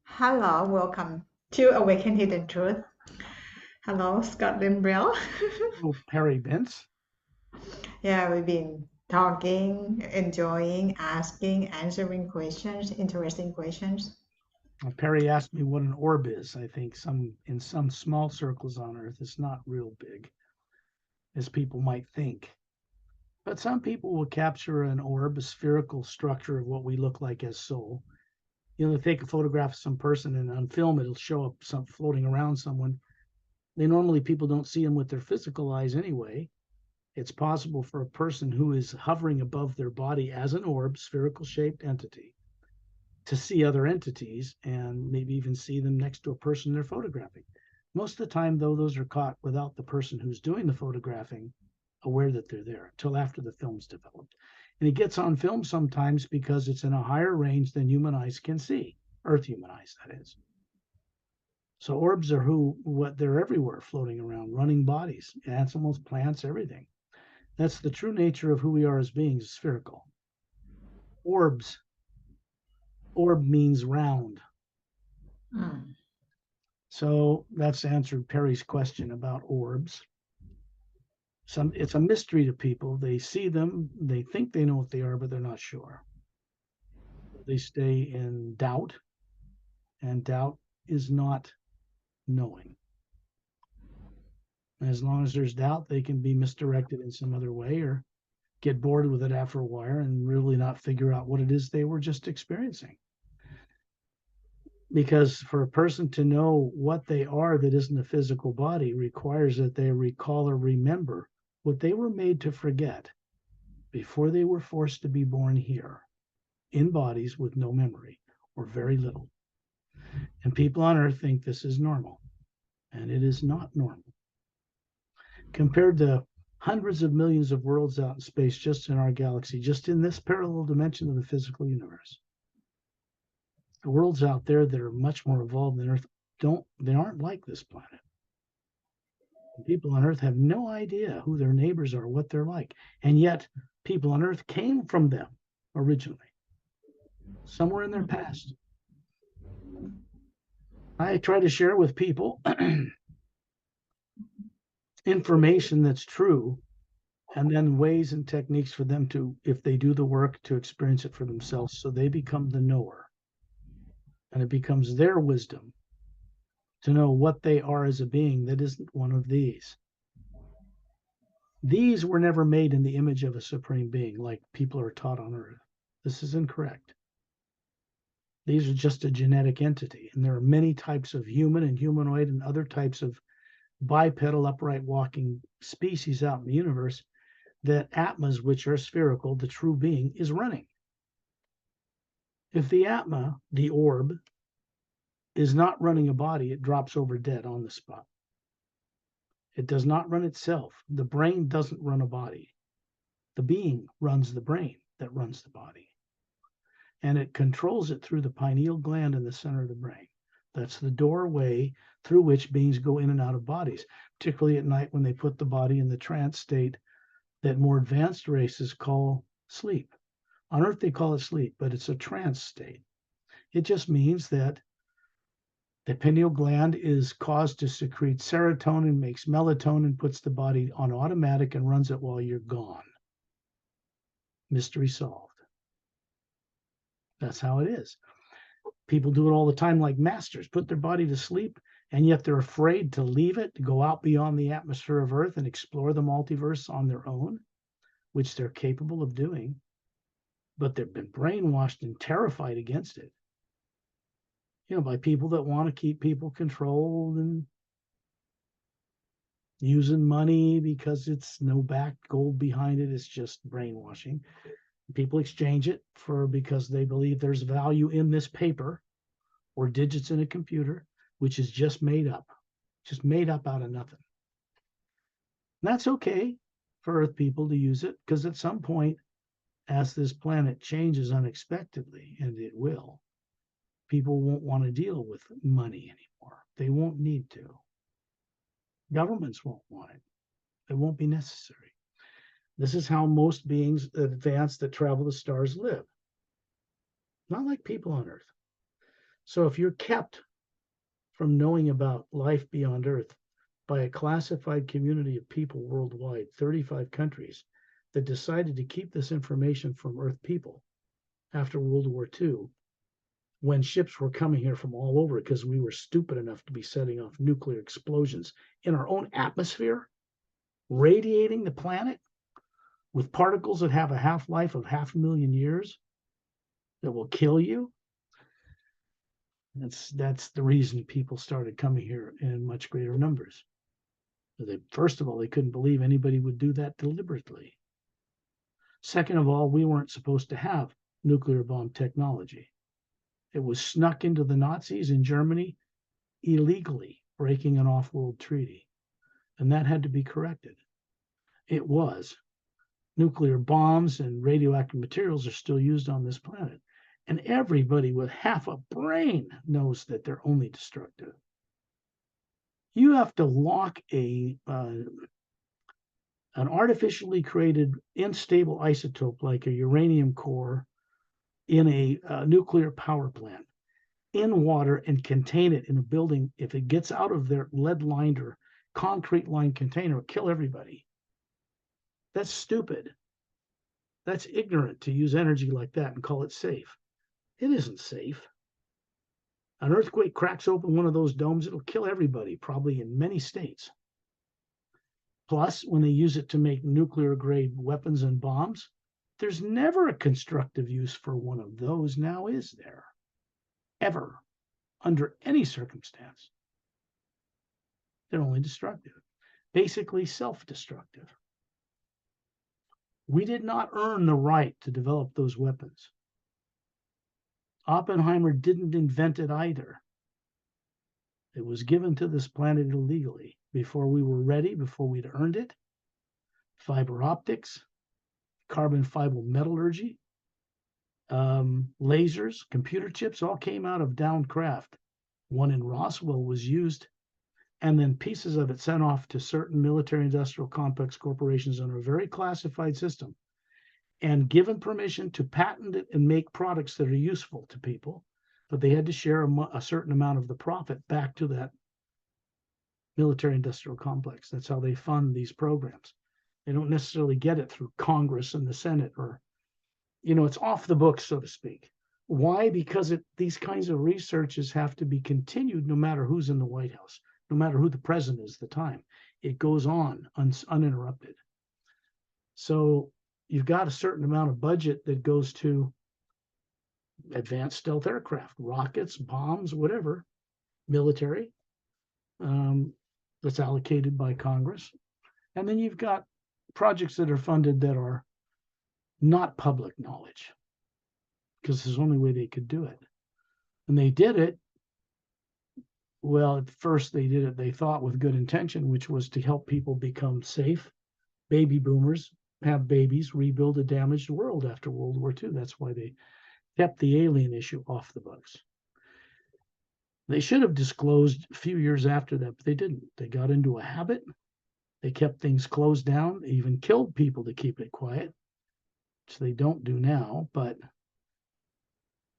Hello, welcome to Awaken Hidden Truth. Hello, Scott Limbrell. Oh, Perry Bence. Yeah, we've been talking, enjoying, asking, answering questions, interesting questions. Perry asked me what an orb is. I think in some small circles on Earth, it's not real big, as people might think. But some people will capture an orb, a spherical structure of what we look like as soul. They take a photograph of some person and on film it'll show up some floating around someone. Normally people don't see them with their physical eyes anyway. It's possible for a person who is hovering above their body as an orb, spherical shaped entity, to see other entities and maybe even see them next to a person they're photographing. Most of the time, though, those are caught without the person who's doing the photographing aware that they're there until after the film's developed. And it gets on film sometimes because it's in a higher range than human eyes can see, Earth human eyes, that is. So orbs are what they're everywhere floating around, running bodies, animals, plants, everything. That's the true nature of who we are as beings, spherical. Orbs, orb means round. Mm. So that's answered Perry's question about orbs. It's a mystery to people. They see them, they think they know what they are, but they're not sure. They stay in doubt, and doubt is not knowing. As long as there's doubt, they can be misdirected in some other way or get bored with it after a while and really not figure out what it is they were just experiencing. Because for a person to know what they are that isn't a physical body requires that they recall or remember what they were made to forget before they were forced to be born here in bodies with no memory or very little. And people on Earth think this is normal, and it is not normal. Compared to hundreds of millions of worlds out in space, just in our galaxy, just in this parallel dimension of the physical universe, the worlds out there that are much more evolved than Earth they aren't like this planet. People on Earth have no idea who their neighbors are, what they're like. And yet, people on Earth came from them originally, somewhere in their past. I try to share with people information that's true and then ways and techniques for them to, if they do the work, to experience it for themselves. So they become the knower. And it becomes their wisdom to know what they are as a being that isn't one of these. These were never made in the image of a supreme being like people are taught on Earth. This is incorrect. These are just a genetic entity, and there are many types of human and humanoid and other types of bipedal upright walking species out in the universe that atmas, which are spherical, the true being, is running. If the atma, the orb, is not running a body, it drops over dead on the spot. It does not run itself. The brain doesn't run a body. The being runs the brain that runs the body. And it controls it through the pineal gland in the center of the brain. That's the doorway through which beings go in and out of bodies, particularly at night when they put the body in the trance state that more advanced races call sleep. On Earth, they call it sleep, but it's a trance state. It just means that the pineal gland is caused to secrete serotonin, makes melatonin, puts the body on automatic, and runs it while you're gone. Mystery solved. That's how it is. People do it all the time, like masters, put their body to sleep, and yet they're afraid to leave it, to go out beyond the atmosphere of Earth and explore the multiverse on their own, which they're capable of doing. But they've been brainwashed and terrified against it, by people that want to keep people controlled and using money because it's no back gold behind it. It's just brainwashing. People exchange it for because they believe there's value in this paper or digits in a computer, which is just made up out of nothing. And that's okay for Earth people to use it because at some point, as this planet changes unexpectedly, and it will, people won't want to deal with money anymore. They won't need to. Governments won't want it. It won't be necessary. This is how most beings advanced that travel the stars live. not like people on Earth. So if you're kept from knowing about life beyond Earth by a classified community of people worldwide, 35 countries, that decided to keep this information from Earth people after World War II, when ships were coming here from all over because we were stupid enough to be setting off nuclear explosions in our own atmosphere, radiating the planet with particles that have a half-life of 500,000 years that will kill you. That's the reason people started coming here in much greater numbers. First of all, they couldn't believe anybody would do that deliberately. Second of all, we weren't supposed to have nuclear bomb technology. It was snuck into the Nazis in Germany illegally, breaking an off-world treaty. And that had to be corrected. It was. Nuclear bombs and radioactive materials are still used on this planet. And everybody with half a brain knows that they're only destructive. You have to lock an artificially created unstable isotope like a uranium core in a nuclear power plant in water and contain it in a building. If it gets out of their lead-lined or concrete-lined container, it'll kill everybody. That's stupid. That's ignorant to use energy like that and call it safe. It isn't safe. An earthquake cracks open one of those domes, it'll kill everybody, probably in many states. Plus, when they use it to make nuclear-grade weapons and bombs, there's never a constructive use for one of those now, is there? Ever, under any circumstance. They're only destructive, basically self-destructive. We did not earn the right to develop those weapons. Oppenheimer didn't invent it either. It was given to this planet illegally before we were ready, before we'd earned it. Fiber optics, carbon fiber metallurgy, lasers, computer chips all came out of downed craft. One in Roswell was used, and then pieces of it sent off to certain military industrial complex corporations under a very classified system, and given permission to patent it and make products that are useful to people, but they had to share a certain amount of the profit back to that military industrial complex. That's how they fund these programs. They don't necessarily get it through Congress and the Senate, or, it's off the books, so to speak. Why? Because these kinds of researches have to be continued no matter who's in the White House, no matter who the president is at the time. It goes on uninterrupted. So you've got a certain amount of budget that goes to advanced stealth aircraft, rockets, bombs, whatever, military, that's allocated by Congress. And then you've got projects that are funded that are not public knowledge, because it's the only way they could do it. And they did it, well, at first they did it, they thought, with good intention, which was to help people become safe, baby boomers, have babies, rebuild a damaged world after World War II. That's why they kept the alien issue off the books. They should have disclosed a few years after that, but they didn't. They got into a habit. They kept things closed down. They even killed people to keep it quiet, which they don't do now. But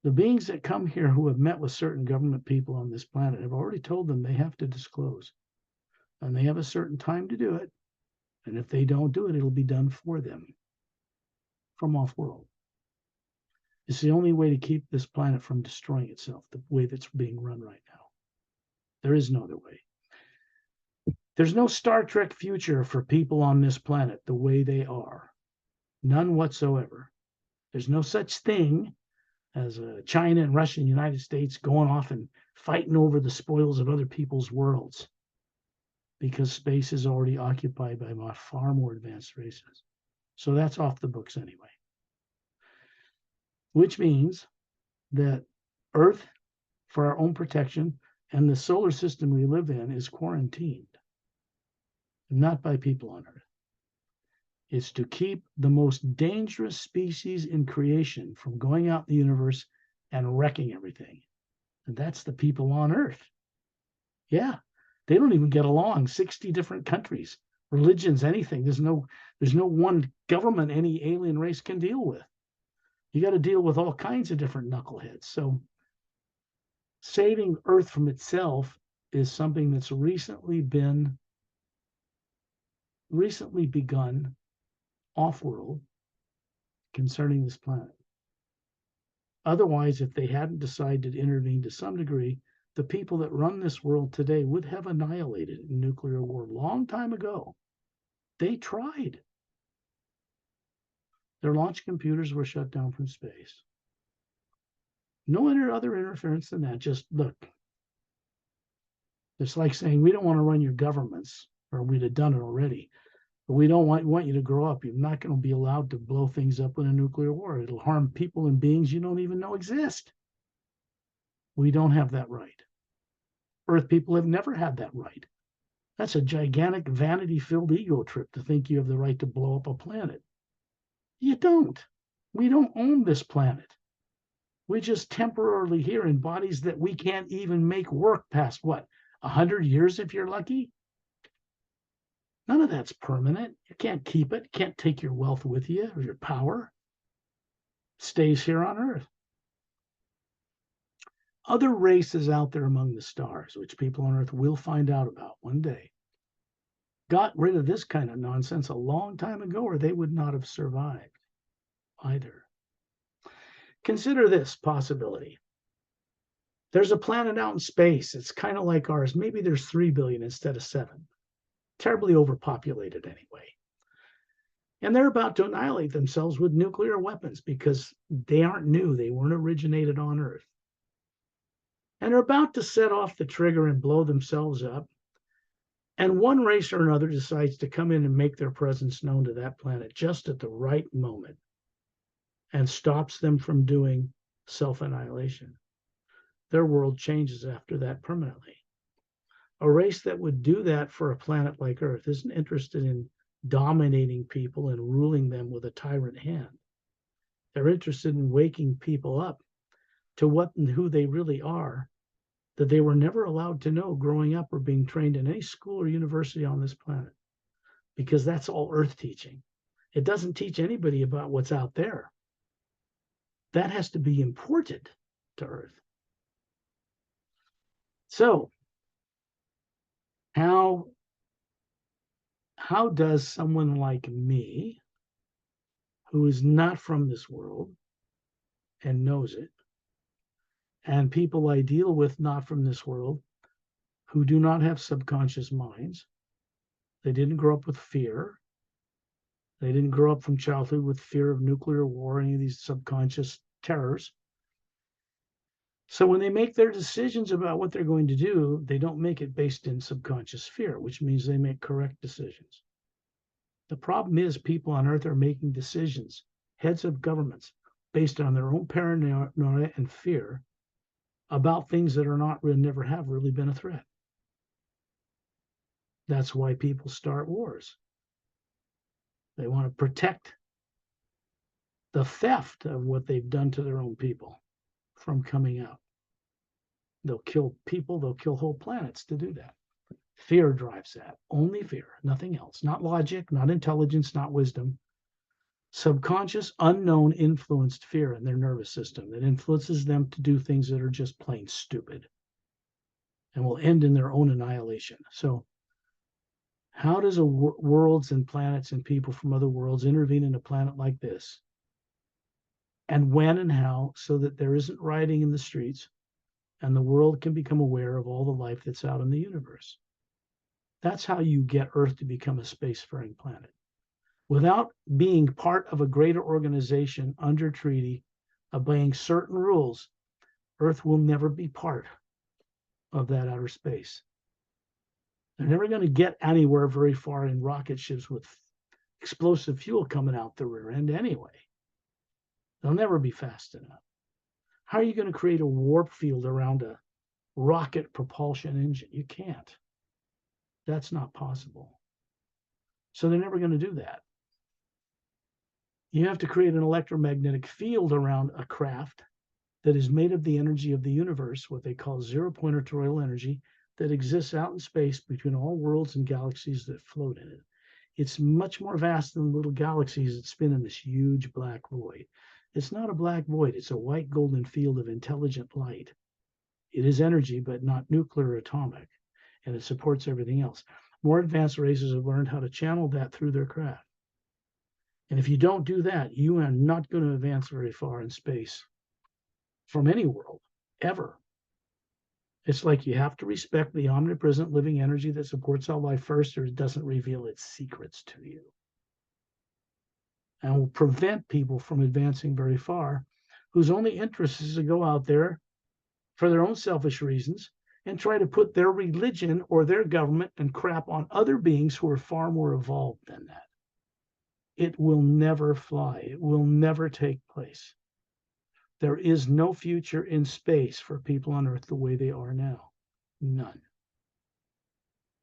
the beings that come here who have met with certain government people on this planet have already told them they have to disclose. And they have a certain time to do it. And if they don't do it, it'll be done for them from off-world. It's the only way to keep this planet from destroying itself, the way that's being run right now. There is no other way. There's no Star Trek future for people on this planet the way they are. None whatsoever. There's no such thing as China and Russia and the United States going off and fighting over the spoils of other people's worlds, because space is already occupied by far more advanced races. So that's off the books anyway. Which means that Earth, for our own protection, and the solar system we live in is quarantined, not by people on Earth. It's to keep the most dangerous species in creation from going out in the universe and wrecking everything. And that's the people on Earth. Yeah, they don't even get along. 60 different countries, religions, anything. There's no one government any alien race can deal with. You got to deal with all kinds of different knuckleheads. So saving Earth from itself is something that's recently begun off-world concerning this planet. Otherwise, if they hadn't decided to intervene to some degree, the people that run this world today would have annihilated in nuclear war a long time ago. They tried. Their launch computers were shut down from space. No other interference than that. Just look. It's like saying, we don't want to run your governments, or we'd have done it already. But we don't want you to grow up. You're not going to be allowed to blow things up in a nuclear war. It'll harm people and beings you don't even know exist. We don't have that right. Earth people have never had that right. That's a gigantic vanity-filled ego trip to think you have the right to blow up a planet. You don't. We don't own this planet. We're just temporarily here in bodies that we can't even make work past, what, 100 years if you're lucky? None of that's permanent. You can't keep it. You can't take your wealth with you or your power. It stays here on Earth. Other races out there among the stars, which people on Earth will find out about one day, got rid of this kind of nonsense a long time ago, or they would not have survived either. Consider this possibility. There's a planet out in space. It's kind of like ours. Maybe there's 3 billion instead of 7. Terribly overpopulated anyway. And they're about to annihilate themselves with nuclear weapons because they aren't new. They weren't originated on Earth. And they're about to set off the trigger and blow themselves up. And one race or another decides to come in and make their presence known to that planet just at the right moment and stops them from doing self-annihilation. Their world changes after that permanently. A race that would do that for a planet like Earth isn't interested in dominating people and ruling them with a tyrant hand. They're interested in waking people up to what and who they really are, that they were never allowed to know growing up or being trained in any school or university on this planet, because that's all Earth teaching. It doesn't teach anybody about what's out there. That has to be imported to Earth. So, how does someone like me, who is not from this world and knows it, and people I deal with not from this world who do not have subconscious minds, they didn't grow up with fear, they didn't grow up from childhood with fear of nuclear war, any of these subconscious terrors. So when they make their decisions about what they're going to do, they don't make it based in subconscious fear, which means they make correct decisions. The problem is people on Earth are making decisions, heads of governments, based on their own paranoia and fear about things that are not, never have really been a threat. That's why people start wars. They want to protect the theft of what they've done to their own people from coming out. They'll kill people, they'll kill whole planets to do that. Fear drives that. Only fear, nothing else. Not logic, not intelligence, not wisdom. Subconscious, unknown, influenced fear in their nervous system that influences them to do things that are just plain stupid and will end in their own annihilation. So how does worlds and planets and people from other worlds intervene in a planet like this? And when and how, so that there isn't rioting in the streets and the world can become aware of all the life that's out in the universe? That's how you get Earth to become a spacefaring planet. Without being part of a greater organization under treaty, obeying certain rules, Earth will never be part of that outer space. They're never going to get anywhere very far in rocket ships with explosive fuel coming out the rear end anyway. They'll never be fast enough. How are you going to create a warp field around a rocket propulsion engine? You can't. That's not possible. So they're never going to do that. You have to create an electromagnetic field around a craft that is made of the energy of the universe, what they call zero-point toroidal energy, that exists out in space between all worlds and galaxies that float in it. It's much more vast than little galaxies that spin in this huge black void. It's not a black void. It's a white golden field of intelligent light. It is energy, but not nuclear or atomic, and it supports everything else. More advanced races have learned how to channel that through their craft. And if you don't do that, you are not going to advance very far in space from any world, ever. It's like you have to respect the omnipresent living energy that supports all life first, or it doesn't reveal its secrets to you. And will prevent people from advancing very far, whose only interest is to go out there for their own selfish reasons and try to put their religion or their government and crap on other beings who are far more evolved than that. It will never fly. It will never take place. There is no future in space for people on Earth the way they are now. None.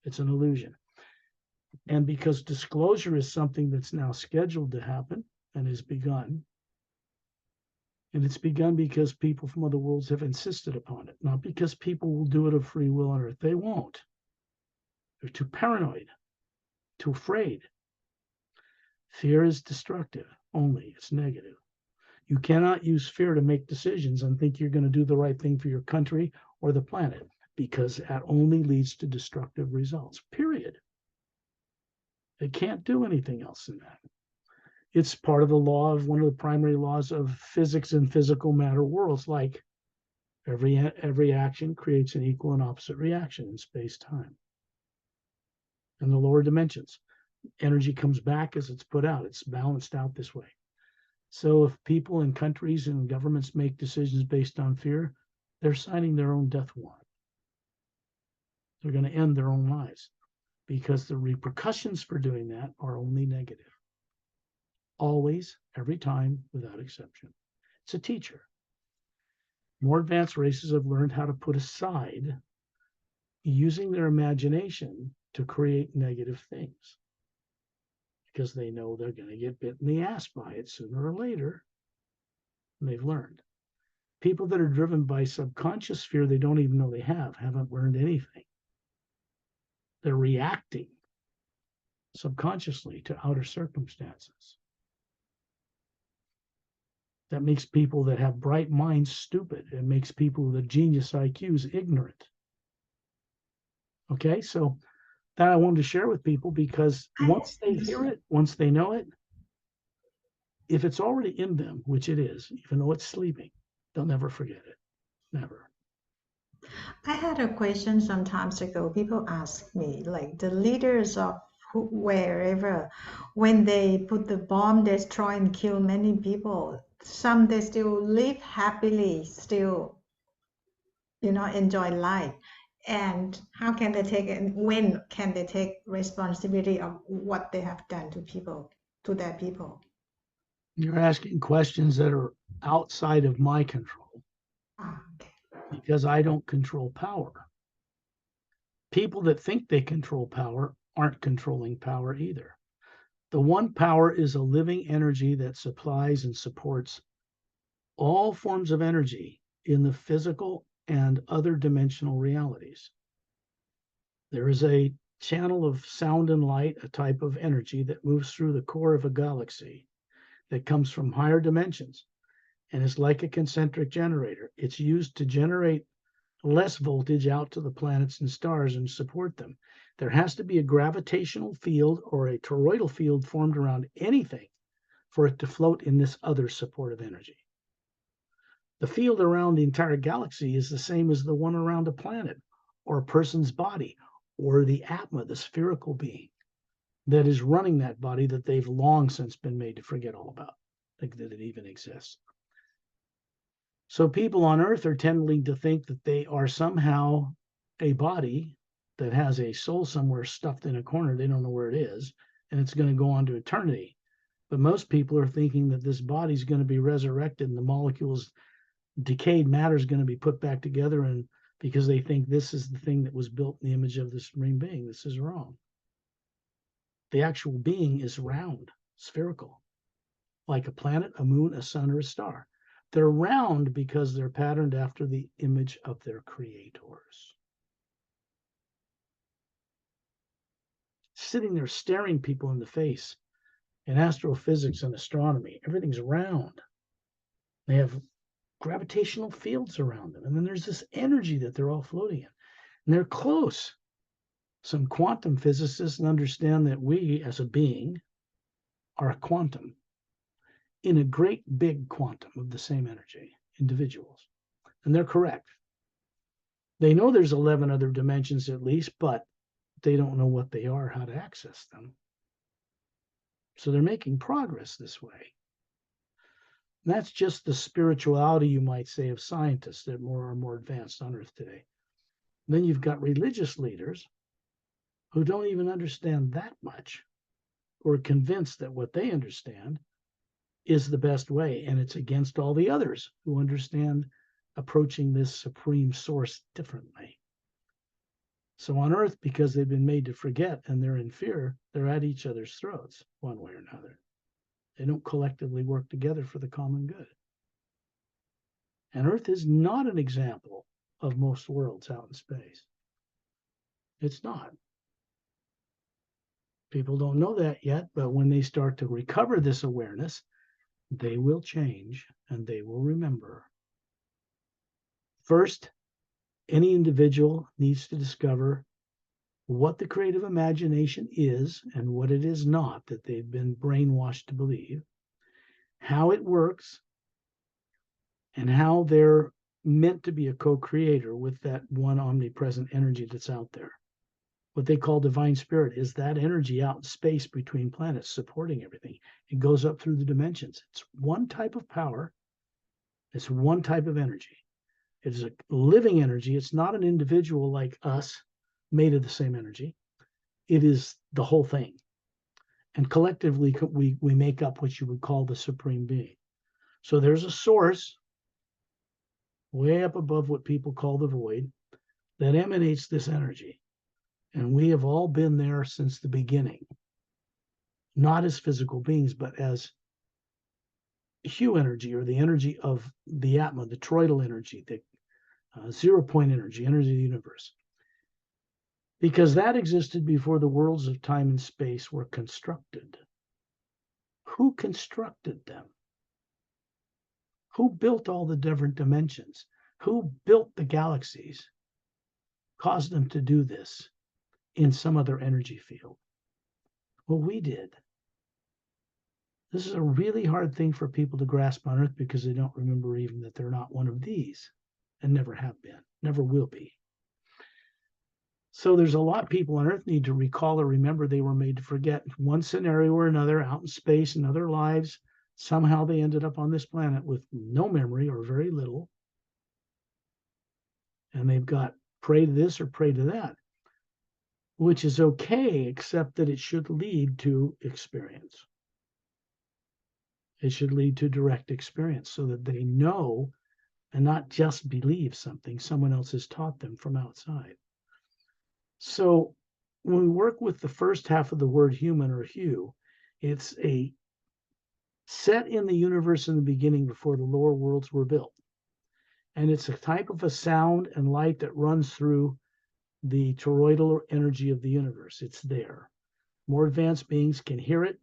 It's an illusion. And because disclosure is something that's now scheduled to happen and has begun, and it's begun because people from other worlds have insisted upon it, not because people will do it of free will on Earth. They won't. They're too paranoid, too afraid. Fear is destructive only, it's negative. You cannot use fear to make decisions and think you're going to do the right thing for your country or the planet, because that only leads to destructive results, period. It can't do anything else than that. It's part of the law of one of the primary laws of physics and physical matter worlds, like every action creates an equal and opposite reaction in space-time. In the lower dimensions, energy comes back as it's put out. It's balanced out this way. So if people and countries and governments make decisions based on fear, they're signing their own death warrant. They're going to end their own lives because the repercussions for doing that are only negative. Always, every time, without exception. It's a teacher. More advanced races have learned how to put aside using their imagination to create negative things, because they know they're going to get bit in the ass by it sooner or later. And they've learned. People that are driven by subconscious fear they don't even know they haven't learned anything. They're reacting subconsciously to outer circumstances. That makes people that have bright minds stupid. It makes people with genius IQs ignorant. Okay, so that I wanted to share with people, because once they hear it, once they know it, if it's already in them, which it is, even though it's sleeping, they'll never forget it. Never. I had a question some times ago. People ask me, like the leaders of wherever, when they put the bomb, destroy and kill many people, some they still live happily, still, enjoy life. And how can they take it? When can they take responsibility of what they have done to people, to their people? You're asking questions that are outside of my control, Okay. because I don't control power. People that think they control power aren't controlling power either. The one power is a living energy that supplies and supports all forms of energy in the physical and other dimensional realities. There is a channel of sound and light, a type of energy that moves through the core of a galaxy that comes from higher dimensions and is like a concentric generator. It's used to generate less voltage out to the planets and stars and support them. There has to be a gravitational field or a toroidal field formed around anything for it to float in this other supportive energy. The field around the entire galaxy is the same as the one around a planet or a person's body or the Atma, the spherical being that is running that body that they've long since been made to forget all about, like that it even exists. So people on Earth are tending to think that they are somehow a body that has a soul somewhere stuffed in a corner. They don't know where it is, and it's going to go on to eternity. But most people are thinking that this body is going to be resurrected and the molecules, decayed matter is going to be put back together, and because they think this is the thing that was built in the image of the Supreme Being. This is wrong. The actual being is round, spherical, like a planet, a moon, a sun, or a star. They're round because they're patterned after the image of their creators. Sitting there staring people in the face in astrophysics and astronomy, everything's round. They have gravitational fields around them. And then there's this energy that they're all floating in. And they're close. Some quantum physicists understand that we, as a being, are a quantum in a great big quantum of the same energy, individuals. And they're correct. They know there's 11 other dimensions at least, but they don't know what they are, how to access them. So they're making progress this way. And that's just the spirituality, you might say, of scientists that are more advanced on Earth today. And then you've got religious leaders who don't even understand that much, or are convinced that what they understand is the best way, and it's against all the others who understand approaching this supreme source differently. So on Earth, because they've been made to forget and they're in fear, they're at each other's throats one way or another. They don't collectively work together for the common good. And Earth is not an example of most worlds out in space. It's not. People don't know that yet, but when they start to recover this awareness, they will change and they will remember. First, any individual needs to discover what the creative imagination is and what it is not that they've been brainwashed to believe, how it works, and how they're meant to be a co-creator with that one omnipresent energy that's out there. What they call divine spirit is that energy out in space between planets supporting everything. It goes up through the dimensions. It's one type of power. It's one type of energy. It is a living energy. It's not an individual like us made of the same energy. It is the whole thing. And collectively, we make up what you would call the supreme being. So there's a source way up above what people call the void that emanates this energy. And we have all been there since the beginning, not as physical beings, but as hue energy, or the energy of the Atma, the toroidal energy, the 0 point energy, energy of the universe. Because that existed before the worlds of time and space were constructed. Who constructed them? Who built all the different dimensions? Who built the galaxies? Caused them to do this in some other energy field? Well, we did. This is a really hard thing for people to grasp on Earth because they don't remember even that they're not one of these, and never have been, never will be. So there's a lot people on Earth need to recall or remember they were made to forget. One scenario or another, out in space, in other lives, somehow they ended up on this planet with no memory or very little. And they've got pray to this or pray to that, which is okay, except that it should lead to experience. It should lead to direct experience so that they know and not just believe something someone else has taught them from outside. So when we work with the first half of the word human or hue, it's a set in the universe in the beginning before the lower worlds were built. And it's a type of a sound and light that runs through the toroidal energy of the universe. It's there. More advanced beings can hear it,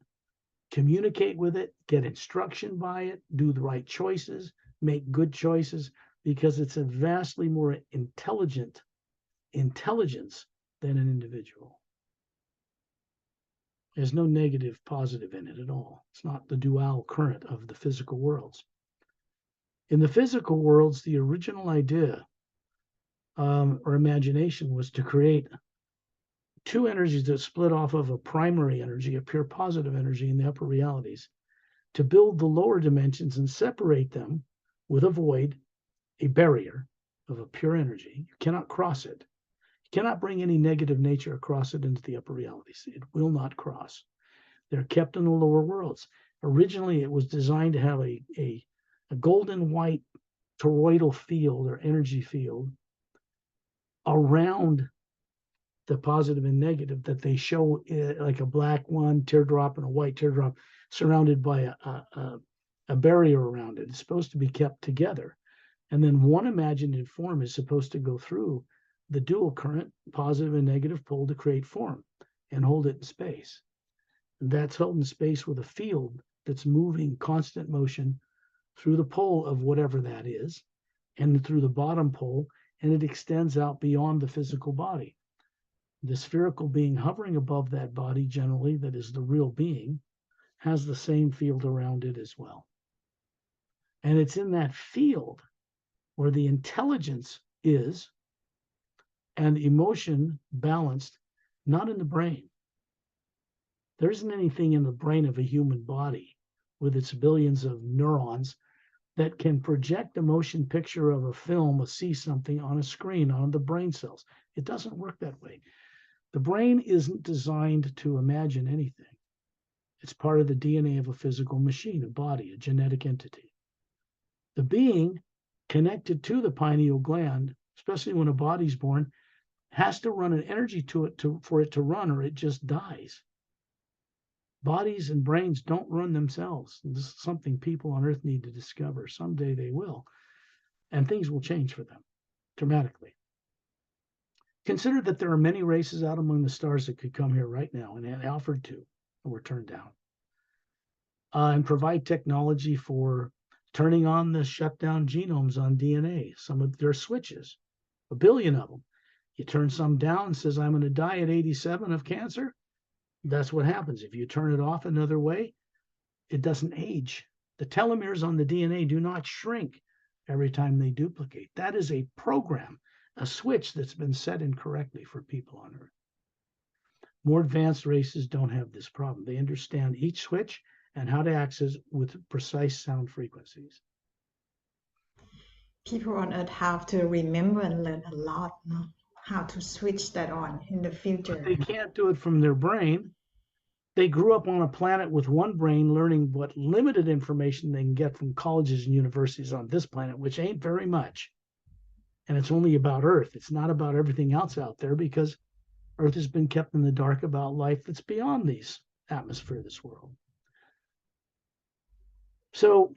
communicate with it, get instruction by it, do the right choices, make good choices, because it's a vastly more intelligence than an individual. There's no negative positive in it at all. It's not the dual current of the physical worlds. In the physical worlds, the original idea or imagination was to create two energies that split off of a primary energy, a pure positive energy in the upper realities, to build the lower dimensions and separate them with a void, a barrier of a pure energy. You cannot cross it. You cannot bring any negative nature across it into the upper realities. It will not cross. They're kept in the lower worlds. Originally, it was designed to have a golden white toroidal field or energy field around the positive and negative that they show, like a black one teardrop and a white teardrop surrounded by a barrier around it. It's supposed to be kept together. And then one imaginative form is supposed to go through the dual current, positive and negative pole, to create form and hold it in space. And that's held in space with a field that's moving, constant motion, through the pole of whatever that is, and through the bottom pole, and it extends out beyond the physical body. The spherical being hovering above that body, generally, that is the real being, has the same field around it as well. And it's in that field where the intelligence is and emotion balanced, not in the brain. There isn't anything in the brain of a human body with its billions of neurons that can project a motion picture of a film or see something on a screen on the brain cells. It doesn't work that way. The brain isn't designed to imagine anything. It's part of the DNA of a physical machine, a body, a genetic entity. The being connected to the pineal gland, especially when a body's born, has to run an energy to it for it to run, or it just dies. Bodies and brains don't run themselves. This is something people on Earth need to discover. Someday they will, and things will change for them dramatically. Consider that there are many races out among the stars that could come here right now and had offered to, and were turned down, and provide technology for turning on the shutdown genomes on DNA. Some of their switches, 1 billion of them. You turn some down and says, I'm going to die at 87 of cancer. That's what happens. If you turn it off another way, it doesn't age. The telomeres on the DNA do not shrink every time they duplicate. That is a program, a switch that's been set incorrectly for people on Earth. More advanced races don't have this problem. They understand each switch and how to access with precise sound frequencies. People on Earth have to remember and learn a lot, no? How to switch that on in the But future. they can't do it from their brain. They grew up on a planet with one brain, learning what limited information they can get from colleges and universities on this planet, which ain't very much. And it's only about Earth. It's not about everything else out there, because Earth has been kept in the dark about life that's beyond these atmosphere of this world. So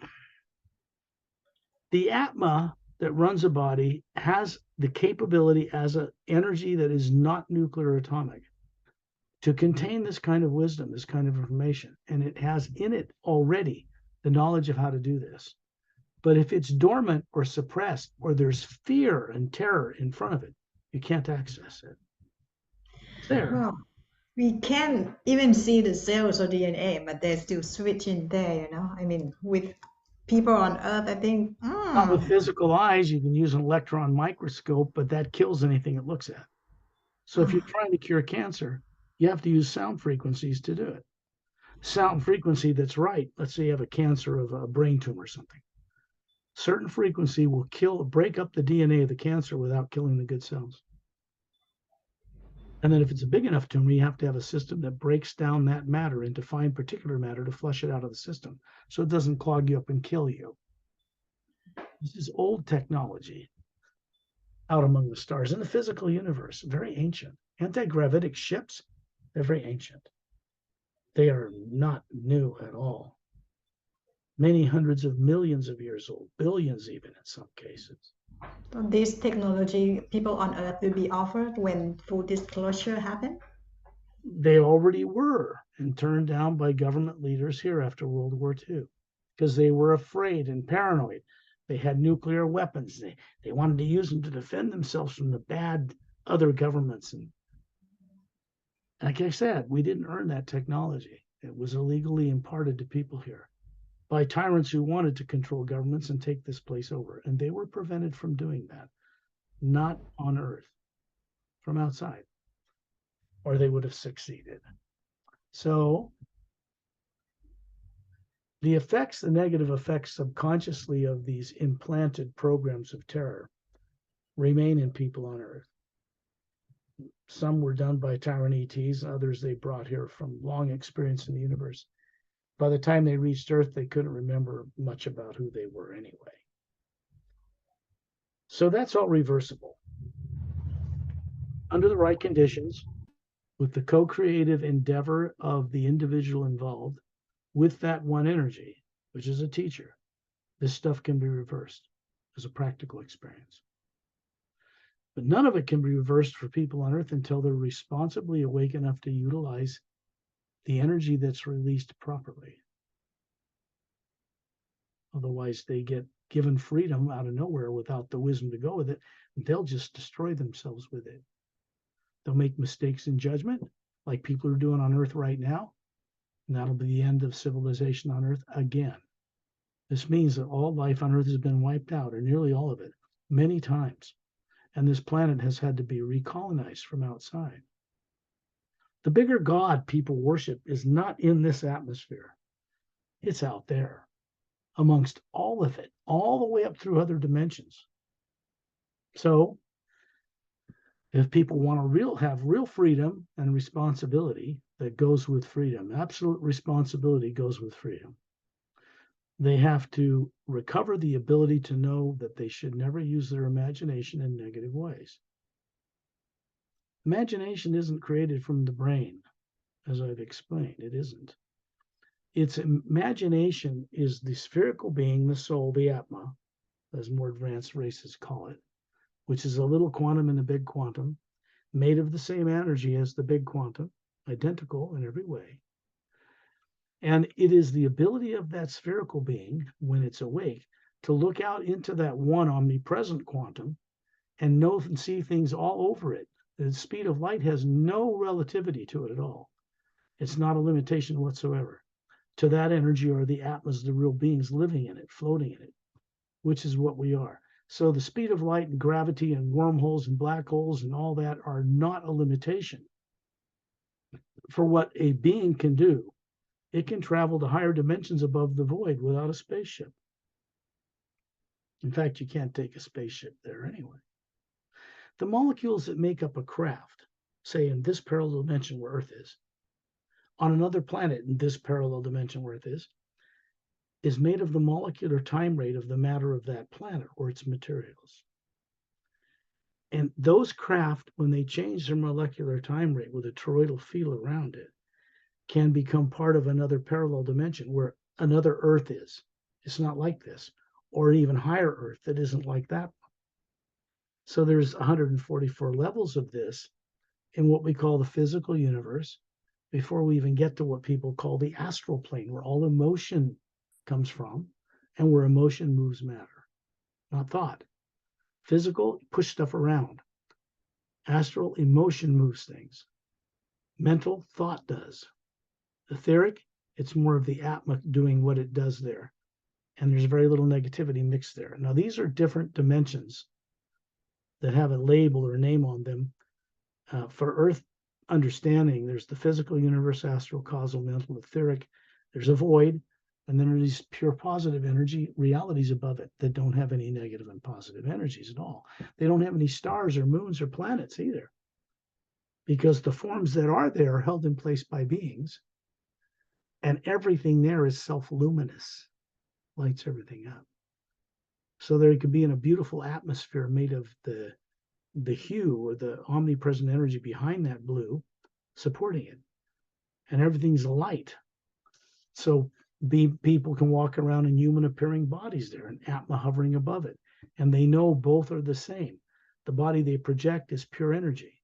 the Atma that runs a body has the capability as an energy that is not nuclear atomic to contain this kind of wisdom, this kind of information. And it has in it already the knowledge of how to do this. But if it's dormant or suppressed, or there's fear and terror in front of it, you can't access it. It's there. Well, we can't even see the cells or DNA, but they're still switching there, you know? I mean, with people on Earth, I think, Not with physical eyes. You can use an electron microscope, but that kills anything it looks at. So if you're trying to cure cancer, you have to use sound frequencies to do it. Sound frequency that's right. Let's say you have a cancer of a brain tumor or something. Certain frequency will break up the DNA of the cancer without killing the good cells. And then if it's a big enough tumor, you have to have a system that breaks down that matter into fine particular matter to flush it out of the system so it doesn't clog you up and kill you. This is old technology out among the stars in the physical universe, very ancient. Anti-gravitic ships, they're very ancient. They are not new at all. Many hundreds of millions of years old, billions even in some cases. so this technology, people on Earth will be offered when full disclosure happens. They already were, and turned down by government leaders here after World War II because they were afraid and paranoid. They had nuclear weapons. They wanted to use them to defend themselves from the bad other governments. And like I said, we didn't earn that technology. It was illegally imparted to people here by tyrants who wanted to control governments and take this place over. And they were prevented from doing that, not on Earth, from outside, or they would have succeeded. So the effects, the negative effects subconsciously of these implanted programs of terror remain in people on Earth. Some were done by tyrant ETs, others they brought here from long experience in the universe. By the time they reached Earth, they couldn't remember much about who they were anyway. So that's all reversible. Under the right conditions, with the co-creative endeavor of the individual involved, with that one energy, which is a teacher, this stuff can be reversed as a practical experience. But none of it can be reversed for people on Earth until they're responsibly awake enough to utilize the energy that's released properly. Otherwise, they get given freedom out of nowhere without the wisdom to go with it. They'll just destroy themselves with it. They'll make mistakes in judgment, like people are doing on Earth right now. And that'll be the end of civilization on Earth again. This means that all life on Earth has been wiped out, or nearly all of it, many times. And this planet has had to be recolonized from outside. The bigger God people worship is not in this atmosphere, it's out there amongst all of it, all the way up through other dimensions. So, if people want to have real freedom and responsibility that goes with freedom, absolute responsibility goes with freedom, they have to recover the ability to know that they should never use their imagination in negative ways. Imagination isn't created from the brain, as I've explained. It isn't. Its imagination is the spherical being, the soul, the Atma, as more advanced races call it, which is a little quantum in the big quantum, made of the same energy as the big quantum, identical in every way. And it is the ability of that spherical being, when it's awake, to look out into that one omnipresent quantum and know and see things all over it. The speed of light has no relativity to it at all. It's not a limitation whatsoever to that energy or the atmas, the real beings living in it, floating in it, which is what we are. So the speed of light and gravity and wormholes and black holes and all that are not a limitation for what a being can do. It can travel to higher dimensions above the void without a spaceship. In fact, you can't take a spaceship there anyway. The molecules that make up a craft, say in this parallel dimension where Earth is, on another planet in this parallel dimension where Earth is made of the molecular time rate of the matter of that planet or its materials. And those craft, when they change their molecular time rate with a toroidal field around it, can become part of another parallel dimension where another Earth is. It's not like this, or an even higher Earth that isn't like that. So there's 144 levels of this in what we call the physical universe before we even get to what people call the astral plane, where all emotion comes from and where emotion moves matter, not thought. Physical, push stuff around. Astral, emotion moves things. Mental, thought does. Etheric, it's more of the Atma doing what it does there. And there's very little negativity mixed there. Now, these are different dimensions that have a label or name on them. For Earth understanding, there's the physical universe, astral, causal, mental, etheric. There's a void. And then there's these pure positive energy realities above it that don't have any negative and positive energies at all. They don't have any stars or moons or planets either, because the forms that are there are held in place by beings. And everything there is self-luminous, lights everything up. So there could be in a beautiful atmosphere made of the hue or the omnipresent energy behind that blue supporting it. And everything's light. So people can walk around in human appearing bodies there and Atma hovering above it. And they know both are the same. The body they project is pure energy.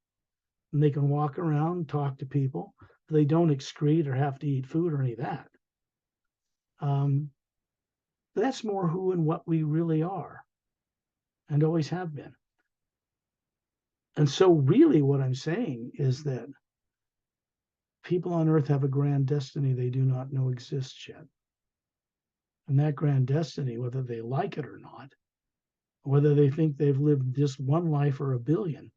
And they can walk around, talk to people. They don't excrete or have to eat food or any of that. That's more who and what we really are and always have been. And so really what I'm saying is that people on Earth have a grand destiny they do not know exists yet. And that grand destiny, whether they like it or not, whether they think they've lived just one life or a billion,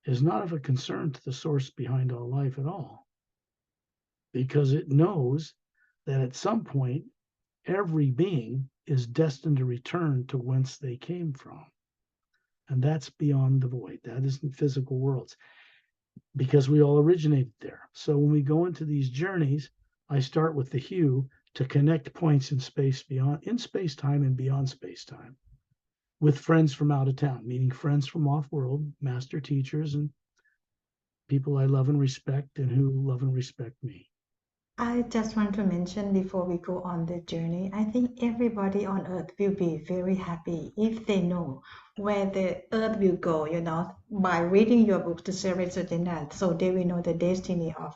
is not of a concern to the source behind all life at all. Because it knows that at some point, every being is destined to return to whence they came from. And that's beyond the void. That isn't physical worlds, because we all originated there. So when we go into these journeys, I start with the hue to connect points in space beyond, in space-time and beyond space-time, with friends from out of town, meaning friends from off-world, master teachers, and people I love and respect and who love and respect me. I just want to mention before we go on the journey, I think everybody on earth will be very happy if they know where the earth will go, by reading your book to Series that, so they will know the destiny of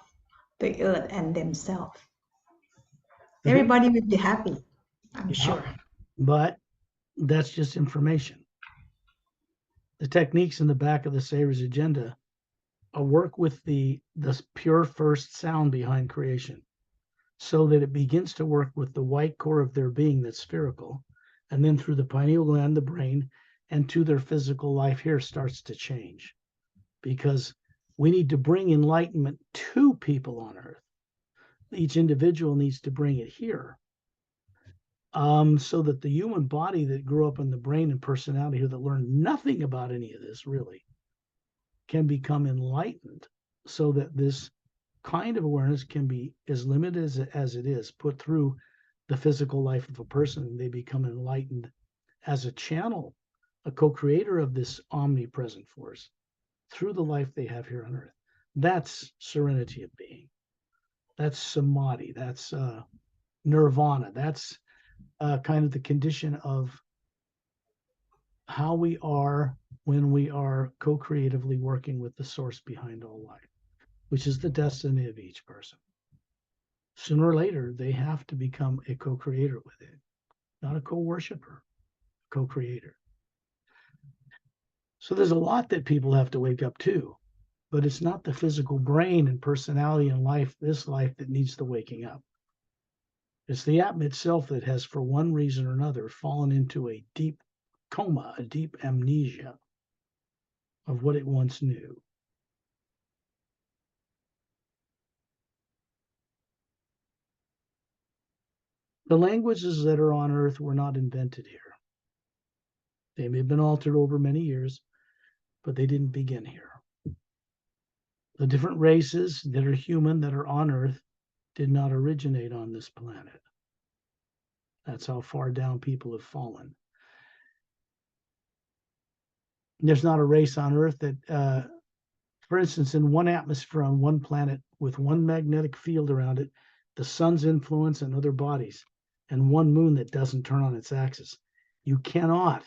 the earth and themselves. The big Everybody will be happy. I'm Yeah, sure. but that's just information. The techniques in the back of the Savior's agenda work with the pure first sound behind creation, so that it begins to work with the white core of their being that's spherical, and then through the pineal gland, the brain, and to their physical life here starts to change. Because we need to bring enlightenment to people on earth. Each individual needs to bring it here. So that the human body that grew up in the brain and personality here that learned nothing about any of this really can become enlightened, so that this kind of awareness can be as limited as it is put through the physical life of a person, and they become enlightened as a channel, a co-creator of this omnipresent force through the life they have here on earth. That's serenity of being. That's samadhi. That's nirvana. That's kind of the condition of how we are when we are co-creatively working with the source behind all life, which is the destiny of each person. Sooner or later, they have to become a co-creator with it, not a co-worshiper, co-creator. So there's a lot that people have to wake up to, but it's not the physical brain and personality and life, this life, that needs the waking up. It's the Atma itself that has, for one reason or another, fallen into a deep coma, a deep amnesia of what it once knew. The languages that are on Earth were not invented here. They may have been altered over many years, but they didn't begin here. The different races that are human, that are on Earth, did not originate on this planet. That's how far down people have fallen. There's not a race on Earth that, for instance, in one atmosphere on one planet with one magnetic field around it, the sun's influence and other bodies, and one moon that doesn't turn on its axis. You cannot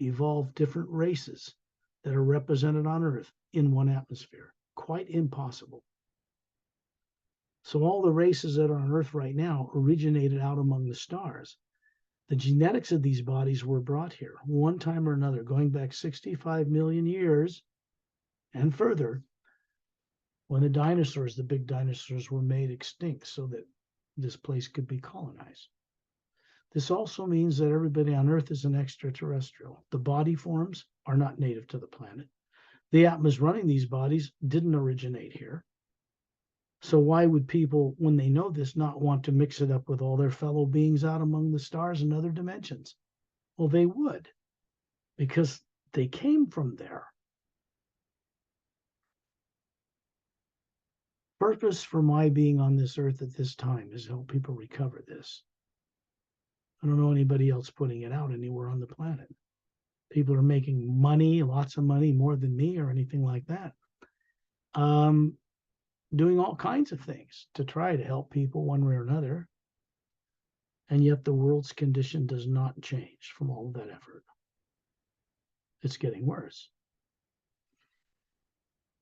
evolve different races that are represented on Earth in one atmosphere. Quite impossible. So all the races that are on Earth right now originated out among the stars. The genetics of these bodies were brought here one time or another, going back 65 million years and further, when the big dinosaurs, were made extinct so that this place could be colonized. This also means that everybody on Earth is an extraterrestrial. The body forms are not native to the planet. The Atmas running these bodies didn't originate here. So why would people, when they know this, not want to mix it up with all their fellow beings out among the stars and other dimensions? Well, they would, because they came from there. Purpose for my being on this earth at this time is to help people recover this. I don't know anybody else putting it out anywhere on the planet. People are making money, lots of money, more than me or anything like that. Doing all kinds of things to try to help people one way or another. And yet the world's condition does not change from all of that effort. It's getting worse.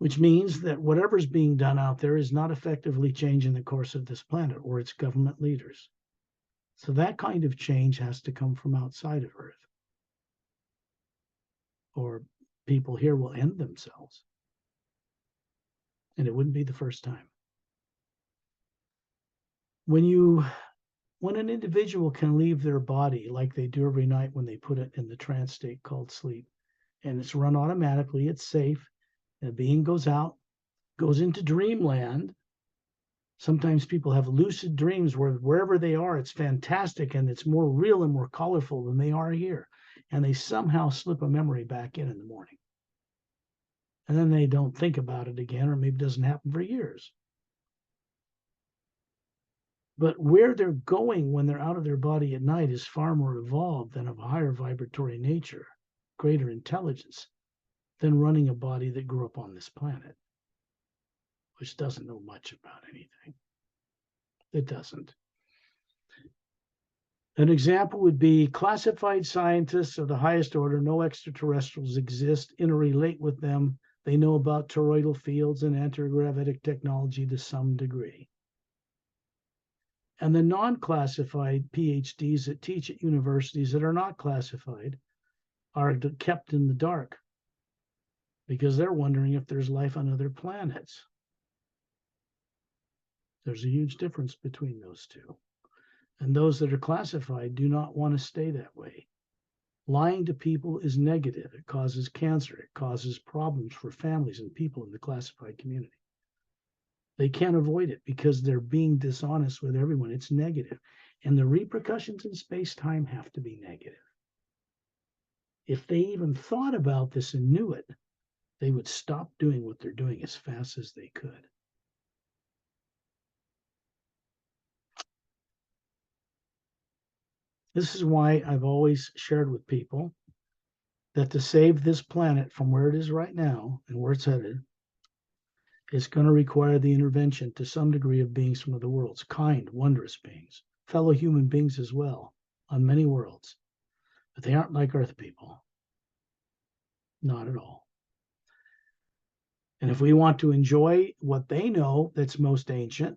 Which means that whatever's being done out there is not effectively changing the course of this planet or its government leaders. So that kind of change has to come from outside of Earth, or people here will end themselves. And it wouldn't be the first time. When an individual can leave their body like they do every night when they put it in the trance state called sleep, and it's run automatically, it's safe, and the being goes out, goes into dreamland. Sometimes people have lucid dreams where wherever they are, it's fantastic and it's more real and more colorful than they are here. And they somehow slip a memory back in the morning. And then they don't think about it again, or maybe it doesn't happen for years. But where they're going when they're out of their body at night is far more evolved than of a higher vibratory nature, greater intelligence, than running a body that grew up on this planet, which doesn't know much about anything. It doesn't. An example would be classified scientists of the highest order, no extraterrestrials exist, interrelate with them. They know about toroidal fields and anti-gravitic technology to some degree. And the non-classified PhDs that teach at universities that are not classified are kept in the dark because they're wondering if there's life on other planets. There's a huge difference between those two. And those that are classified do not want to stay that way. Lying to people is negative. It causes cancer. It causes problems for families and people in the classified community. They can't avoid it because they're being dishonest with everyone. It's negative. And the repercussions in space-time have to be negative. If they even thought about this and knew it, they would stop doing what they're doing as fast as they could. This is why I've always shared with people that to save this planet from where it is right now and where it's headed, it's going to require the intervention to some degree of beings from other worlds, kind, wondrous beings, fellow human beings as well, on many worlds. But they aren't like Earth people. Not at all. And if we want to enjoy what they know that's most ancient,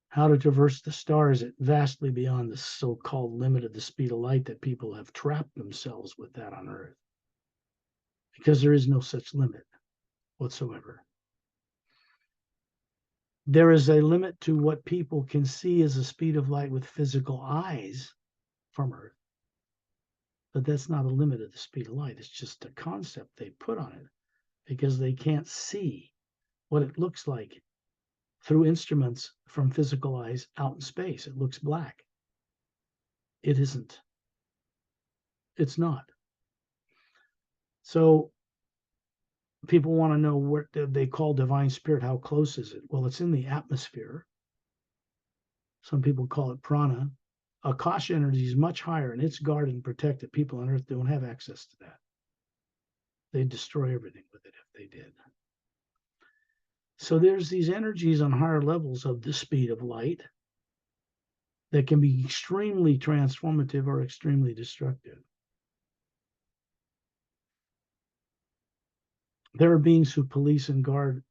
how to traverse the stars at vastly beyond the so-called limit of the speed of light that people have trapped themselves with that on Earth. Because there is no such limit whatsoever. There is a limit to what people can see as the speed of light with physical eyes from Earth. But that's not a limit of the speed of light. It's just a concept they put on it because they can't see what it looks like through instruments from physical eyes out in space. It looks black. It isn't. It's not. So people want to know what they call divine spirit. How close is it? Well, it's in the atmosphere. Some people call it prana. Akasha energy is much higher and it's guarded and protected. People on Earth don't have access to that. They'd destroy everything with it if they did. So there's these energies on higher levels of the speed of light that can be extremely transformative or extremely destructive. There are beings who police and guard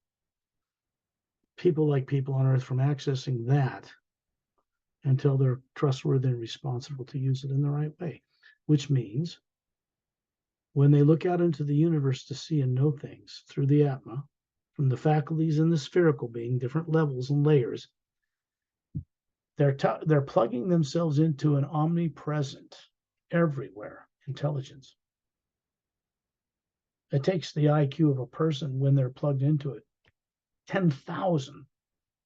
people like people on Earth from accessing that until they're trustworthy and responsible to use it in the right way, which means when they look out into the universe to see and know things through the Atma, from the faculties and the spherical being, different levels and layers, they're plugging themselves into an omnipresent, everywhere intelligence. It takes the IQ of a person when they're plugged into it, 10,000,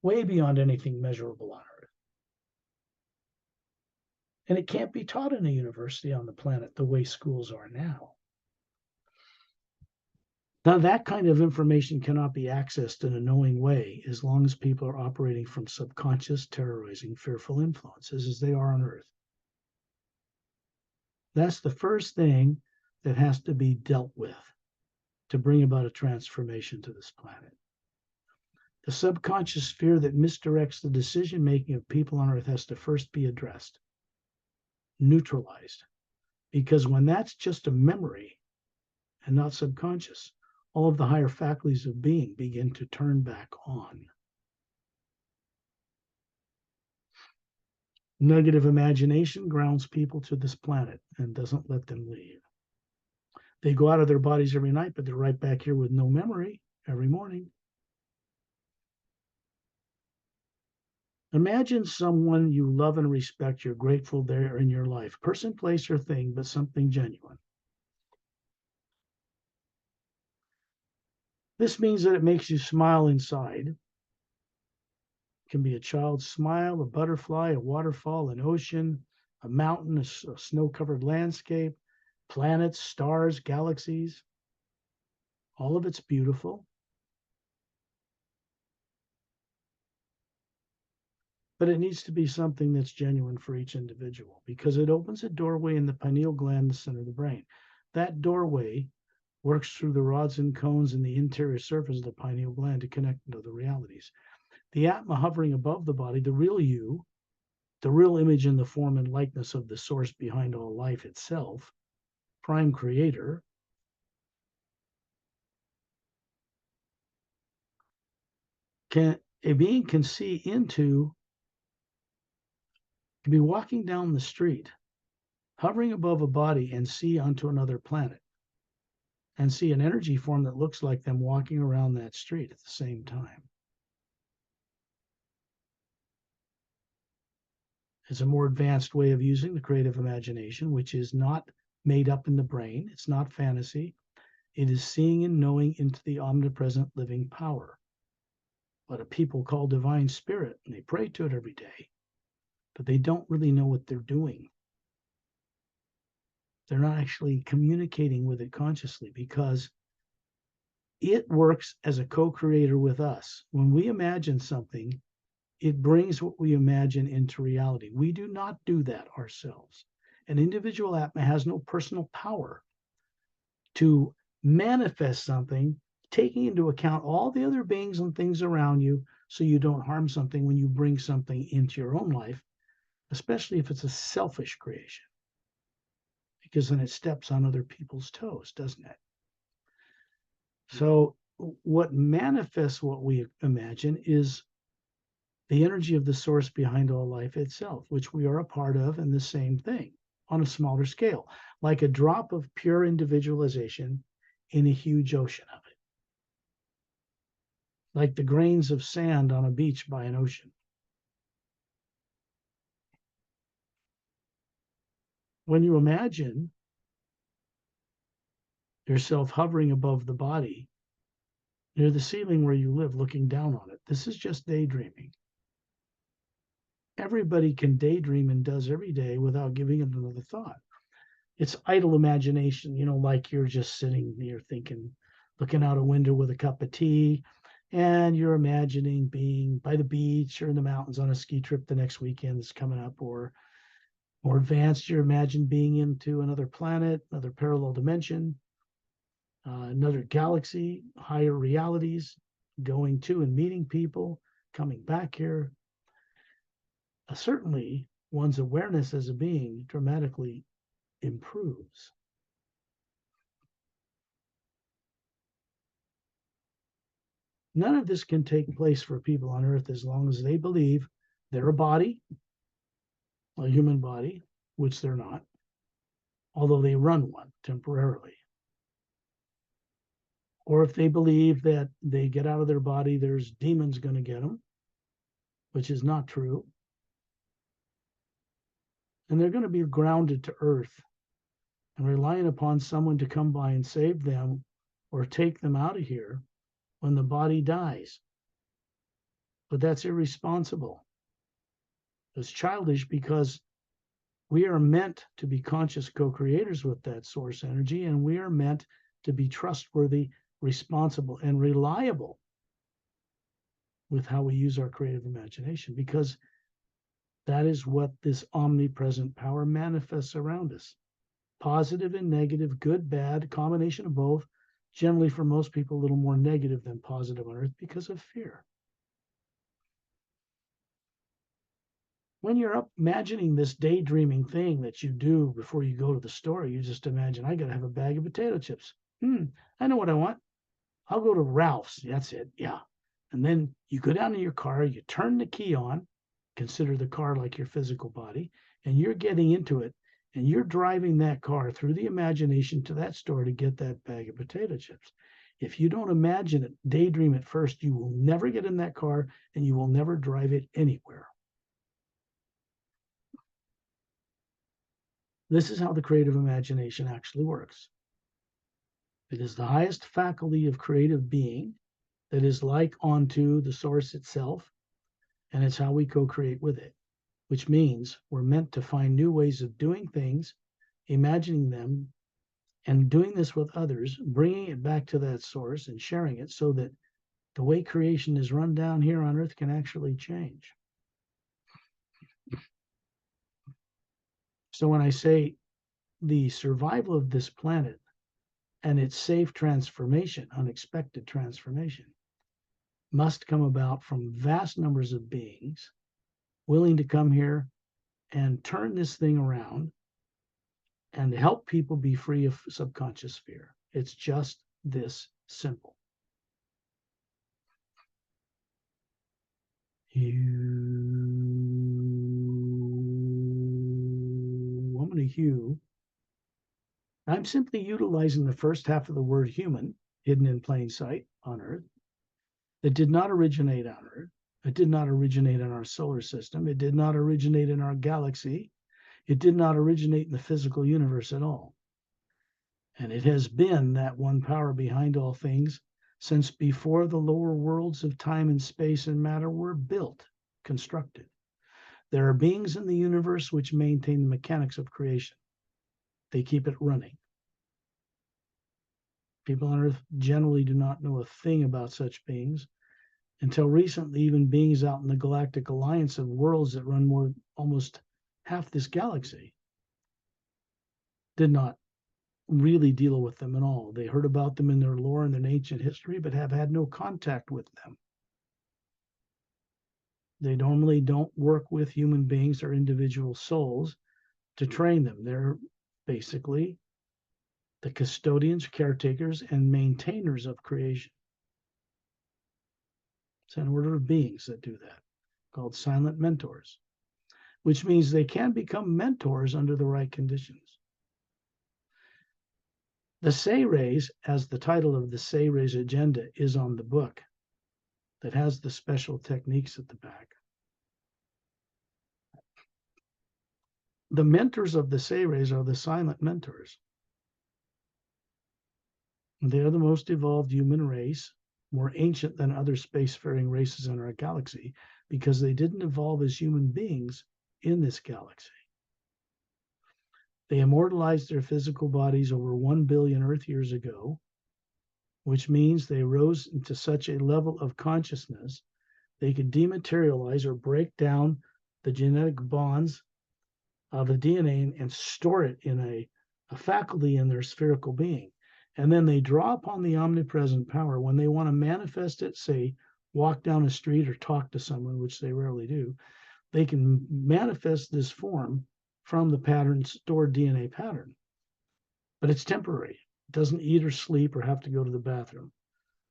way beyond anything measurable on Earth. And it can't be taught in a university on the planet the way schools are now. Now, that kind of information cannot be accessed in a knowing way as long as people are operating from subconscious, terrorizing, fearful influences as they are on Earth. That's the first thing that has to be dealt with to bring about a transformation to this planet. The subconscious fear that misdirects the decision-making of people on Earth has to first be addressed, neutralized. Because when that's just a memory and not subconscious, all of the higher faculties of being begin to turn back on. Negative imagination grounds people to this planet and doesn't let them leave. They go out of their bodies every night, but they're right back here with no memory every morning. Imagine someone you love and respect, you're grateful they're in your life. Person, place, or thing, but something genuine. This means that it makes you smile inside. It can be a child's smile, a butterfly, a waterfall, an ocean, a mountain, a snow-covered landscape, planets, stars, galaxies. All of it's beautiful. But it needs to be something that's genuine for each individual because it opens a doorway in the pineal gland in the center of the brain. That doorway works through the rods and cones in the interior surface of the pineal gland to connect into the realities. The Atma hovering above the body, the real you, the real image in the form and likeness of the source behind all life itself, prime creator, a being can see into could be walking down the street, hovering above a body, and see onto another planet and see an energy form that looks like them walking around that street at the same time. It's a more advanced way of using the creative imagination, which is not made up in the brain. It's not fantasy. It is seeing and knowing into the omnipresent living power. What a people call divine spirit, and they pray to it every day, but they don't really know what they're doing. They're not actually communicating with it consciously because it works as a co-creator with us. When we imagine something, it brings what we imagine into reality. We do not do that ourselves. An individual Atma has no personal power to manifest something, taking into account all the other beings and things around you so you don't harm something when you bring something into your own life, especially if it's a selfish creation, because then it steps on other people's toes, doesn't it? So what manifests what we imagine is the energy of the source behind all life itself, which we are a part of, and the same thing on a smaller scale, like a drop of pure individualization in a huge ocean of it, like the grains of sand on a beach by an ocean. When you imagine yourself hovering above the body near the ceiling where you live, looking down on it, this is just daydreaming. Everybody can daydream and does every day without giving it another thought. It's idle imagination, like you're just sitting there thinking, looking out a window with a cup of tea, and you're imagining being by the beach or in the mountains on a ski trip the next weekend that's coming up, or more advanced, you imagine being into another planet, another parallel dimension, another galaxy, higher realities, going to and meeting people, coming back here. Certainly, one's awareness as a being dramatically improves. None of this can take place for people on Earth as long as they believe they're a body, a human body, which they're not, although they run one temporarily. Or if they believe that they get out of their body, there's demons going to get them, which is not true. And they're going to be grounded to Earth and relying upon someone to come by and save them or take them out of here when the body dies. But that's irresponsible. It's childish because we are meant to be conscious co-creators with that source energy, and we are meant to be trustworthy, responsible, and reliable with how we use our creative imagination, because that is what this omnipresent power manifests around us. Positive and negative, good, bad, combination of both. Generally, for most people, a little more negative than positive on Earth because of fear. When you're up imagining this daydreaming thing that you do before you go to the store, you just imagine, I got to have a bag of potato chips. I know what I want. I'll go to Ralph's. That's it. Yeah. And then you go down to your car, you turn the key on, consider the car like your physical body, and you're getting into it, and you're driving that car through the imagination to that store to get that bag of potato chips. If you don't imagine it, daydream it first, you will never get in that car and you will never drive it anywhere. This is how the creative imagination actually works. It is the highest faculty of creative being that is like onto the source itself, and it's how we co-create with it, which means we're meant to find new ways of doing things, imagining them, and doing this with others, bringing it back to that source and sharing it so that the way creation is run down here on Earth can actually change. So when I say the survival of this planet and its safe transformation, unexpected transformation, must come about from vast numbers of beings willing to come here and turn this thing around and help people be free of subconscious fear. It's just this simple. You moment, a hue. I'm simply utilizing the first half of the word human, hidden in plain sight on Earth. It did not originate on Earth. It did not originate in our solar system. It did not originate in our galaxy. It did not originate in the physical universe at all. And it has been that one power behind all things since before the lower worlds of time and space and matter were built, constructed. There are beings in the universe which maintain the mechanics of creation. They keep it running. People on Earth generally do not know a thing about such beings. Until recently, even beings out in the galactic alliance of worlds that run almost half this galaxy did not really deal with them at all. They heard about them in their lore and their ancient history, but have had no contact with them. They normally don't work with human beings or individual souls to train them. They're basically the custodians, caretakers, and maintainers of creation. It's an order of beings that do that, called silent mentors, which means they can become mentors under the right conditions. The Say Rays, as the title of the Say Rays agenda is on the book that has the special techniques at the back. The mentors of the Say Rays are the silent mentors. They are the most evolved human race, more ancient than other spacefaring races in our galaxy, because they didn't evolve as human beings in this galaxy. They immortalized their physical bodies over 1 billion Earth years ago, which means they rose into such a level of consciousness they could dematerialize or break down the genetic bonds of the DNA and store it in a faculty in their spherical being. And then they draw upon the omnipresent power when they want to manifest it, say, walk down a street or talk to someone, which they rarely do. They can manifest this form from the pattern, stored DNA pattern. But it's temporary. It doesn't eat or sleep or have to go to the bathroom.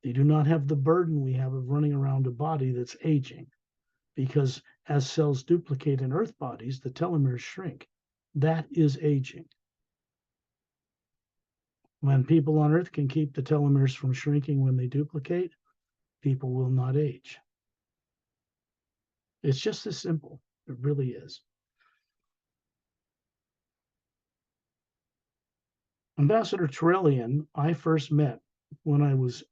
They do not have the burden we have of running around a body that's aging, because as cells duplicate in Earth bodies, the telomeres shrink. That is aging. When people on Earth can keep the telomeres from shrinking when they duplicate, people will not age. It's just as simple. It really is. Ambassador Trellian, I first met when I was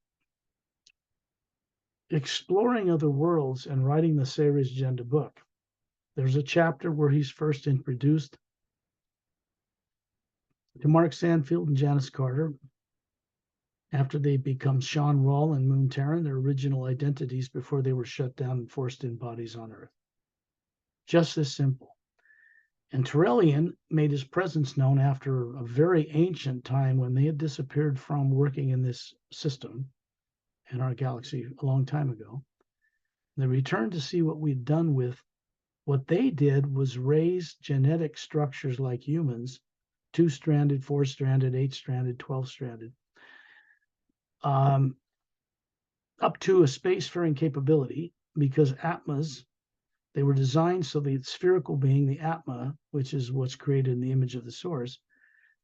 exploring other worlds and writing the Ceres Agenda book. There's a chapter where he's first introduced to Mark Sandfield and Janice Carter after they become Sean Rawl and Moon Terran, their original identities before they were shut down and forced in bodies on Earth. Just as simple. And Trellian made his presence known after a very ancient time when they had disappeared from working in this system in our galaxy a long time ago. They returned to see what we'd done with what they did was raise genetic structures like humans, 2-stranded, 4-stranded, 8-stranded, 12-stranded, up to a spacefaring capability, because Atmas, they were designed so the spherical being, the Atma, which is what's created in the image of the source,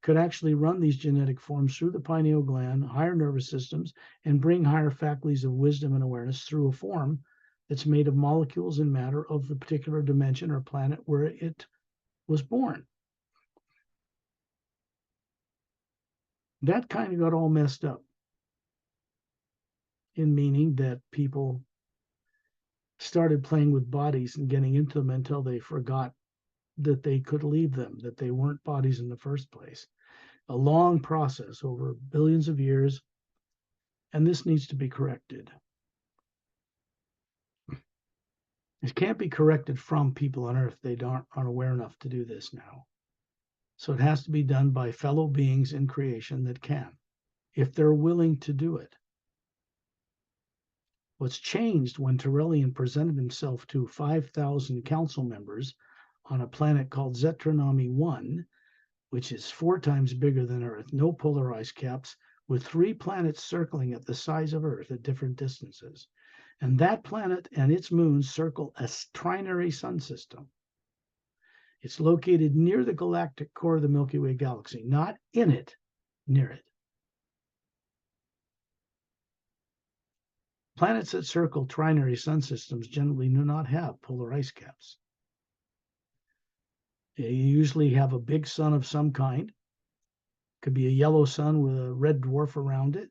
could actually run these genetic forms through the pineal gland, higher nervous systems, and bring higher faculties of wisdom and awareness through a form that's made of molecules and matter of the particular dimension or planet where it was born. That kind of got all messed up, in meaning that people started playing with bodies and getting into them until they forgot that they could leave them, that they weren't bodies in the first place. A long process over billions of years, and this needs to be corrected. It can't be corrected from people on Earth. They aren't aware enough to do this now. So it has to be done by fellow beings in creation that can, if they're willing to do it. What's changed when Trellian presented himself to 5,000 council members on a planet called Zetranami 1, which is 4 times bigger than Earth, no polar ice caps, with 3 planets circling at the size of Earth at different distances. And that planet and its moons circle a trinary sun system. It's located near the galactic core of the Milky Way galaxy, not in it, near it. Planets that circle trinary sun systems generally do not have polar ice caps. They usually have a big sun of some kind. Could be a yellow sun with a red dwarf around it,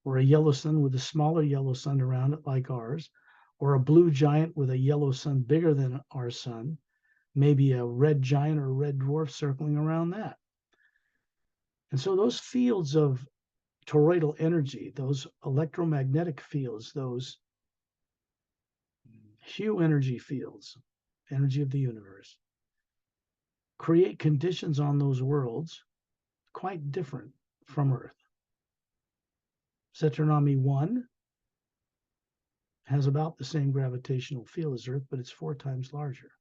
or a yellow sun with a smaller yellow sun around it like ours, or a blue giant with a yellow sun bigger than our sun, maybe a red giant or a red dwarf circling around that. And so those fields of toroidal energy, those electromagnetic fields, those Hue energy fields, energy of the universe, create conditions on those worlds quite different from Earth. Zetronomy 1 has about the same gravitational field as Earth, but it's 4 times larger.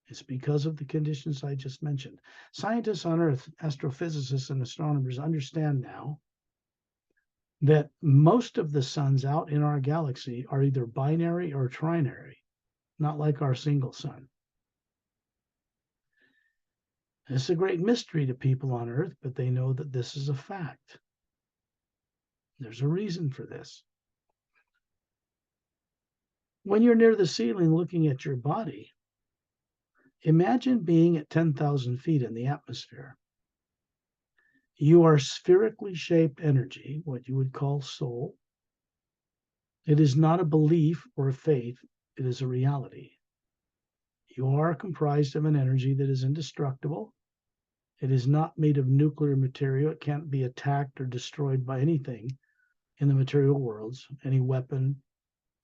It's because of the conditions I just mentioned. Scientists on Earth, astrophysicists and astronomers understand now that most of the suns out in our galaxy are either binary or trinary, not like our single sun. It's a great mystery to people on Earth, but they know that this is a fact. There's a reason for this. When you're near the ceiling looking at your body, imagine being at 10,000 feet in the atmosphere. You are spherically shaped energy, what you would call soul. It is not a belief or a faith, it is a reality. You are comprised of an energy that is indestructible. It is not made of nuclear material. It can't be attacked or destroyed by anything in the material worlds, any weapon,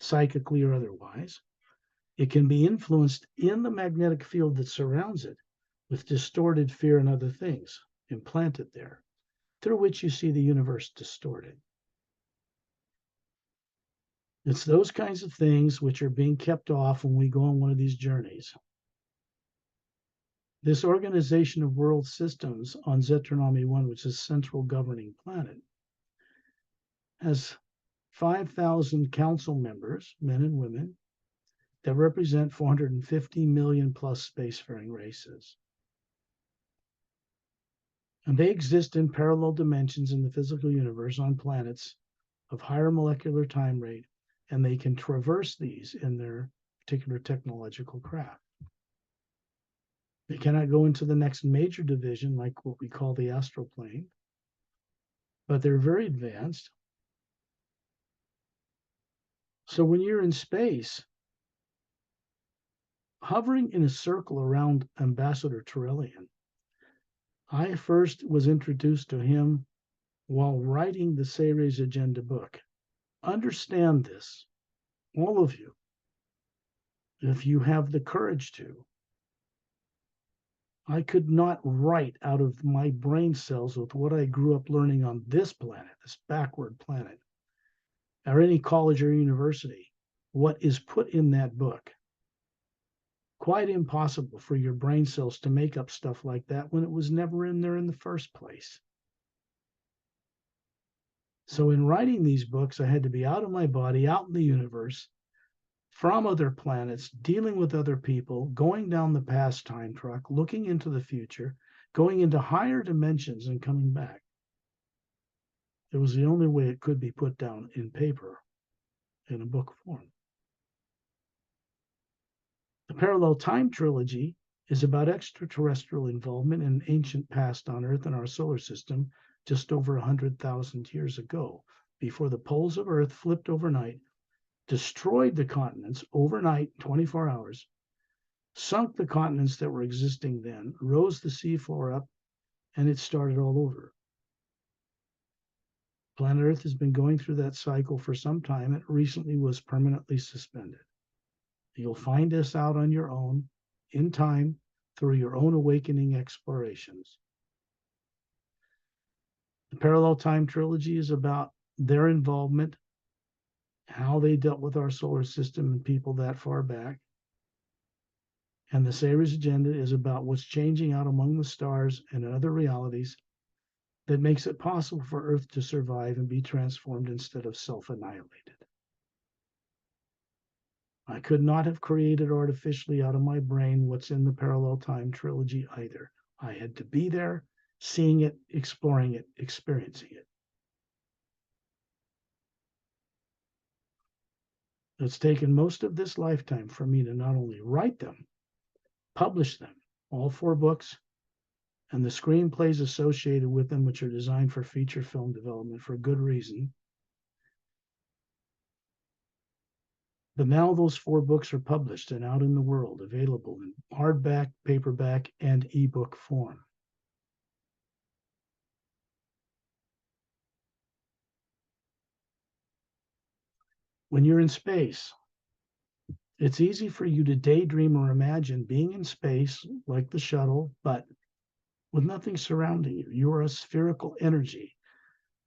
psychically or otherwise. It can be influenced in the magnetic field that surrounds it with distorted fear and other things implanted there, through which you see the universe distorted. It's those kinds of things which are being kept off when we go on one of these journeys. This organization of world systems on Zetronomy 1, which is central governing planet, has 5,000 council members, men and women, that represent 450 million plus spacefaring races. And they exist in parallel dimensions in the physical universe on planets of higher molecular time rate, and they can traverse these in their particular technological craft. They cannot go into the next major division, like what we call the astral plane, but they're very advanced. So when you're in space, hovering in a circle around Ambassador Turellian, I first was introduced to him while writing the Ceres Agenda book. Understand this, all of you, if you have the courage to. I could not write out of my brain cells with what I grew up learning on this planet, this backward planet, or any college or university, what is put in that book. Quite impossible for your brain cells to make up stuff like that when it was never in there in the first place. So in writing these books, I had to be out of my body, out in the universe, from other planets, dealing with other people, going down the past time truck, looking into the future, going into higher dimensions and coming back. It was the only way it could be put down in paper, in a book form. The Parallel Time Trilogy is about extraterrestrial involvement in ancient past on Earth and our solar system just over 100,000 years ago, before the poles of Earth flipped overnight, destroyed the continents overnight, 24 hours, sunk the continents that were existing then, rose the seafloor up, and it started all over. Planet Earth has been going through that cycle for some time. It recently was permanently suspended. You'll find this out on your own, in time, through your own awakening explorations. The Parallel Time Trilogy is about their involvement, how they dealt with our solar system and people that far back. And the Ceres Agenda is about what's changing out among the stars and in other realities that makes it possible for Earth to survive and be transformed instead of self-annihilated. I could not have created artificially out of my brain what's in the parallel time trilogy either. I had to be there, seeing it, exploring it, experiencing it. It's taken most of this lifetime for me to not only write them, publish them, all 4 books, and the screenplays associated with them, which are designed for feature film development for good reason. But now those 4 books are published and out in the world, available in hardback, paperback, and ebook form. When you're in space, it's easy for you to daydream or imagine being in space like the shuttle, but with nothing surrounding you. You are a spherical energy.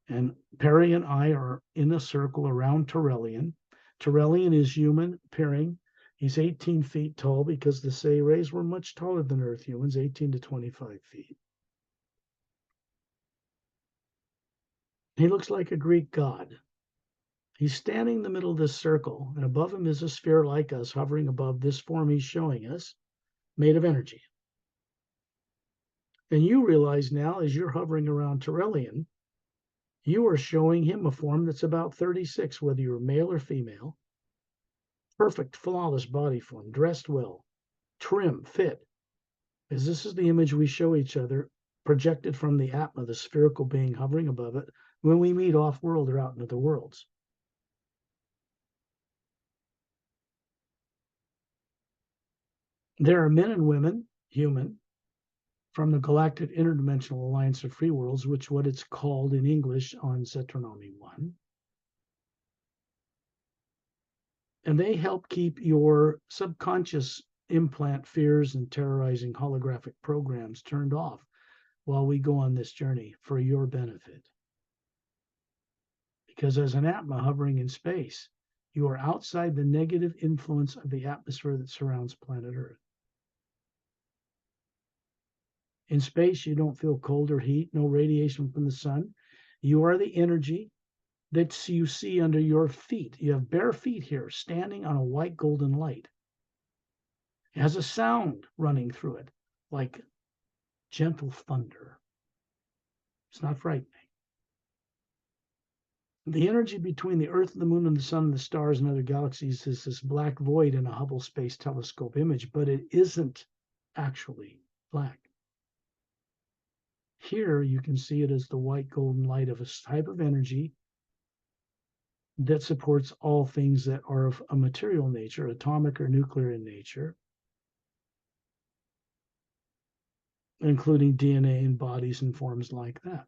And Perry and I are in a circle around Turellian. Turellian is human appearing. He's 18 feet tall because the Say rays were much taller than Earth humans, 18 to 25 feet. He looks like a Greek god. He's standing in the middle of this circle, and above him is a sphere like us hovering above this form he's showing us, made of energy. And you realize now, as you're hovering around Turellian, you are showing him a form that's about 36, whether you're male or female. Perfect, flawless body form, dressed well, trim, fit. As this is the image we show each other, projected from the Atma, the spherical being hovering above it, when we meet off-world or out into the worlds. There are men and women, human, from the Galactic Interdimensional Alliance of Free Worlds, which what it's called in English on Cetronomy 1. And they help keep your subconscious implant fears and terrorizing holographic programs turned off while we go on this journey for your benefit. Because as an Atma hovering in space, you are outside the negative influence of the atmosphere that surrounds planet Earth. In space, you don't feel cold or heat, no radiation from the sun. You are the energy that you see under your feet. You have bare feet here, standing on a white golden light. It has a sound running through it, like gentle thunder. It's not frightening. The energy between the Earth, the Moon, and the Sun, and the stars, and other galaxies is this black void in a Hubble Space Telescope image, but it isn't actually black. Here you can see it as the white golden light of a type of energy that supports all things that are of a material nature, atomic or nuclear in nature, including DNA and bodies and forms like that.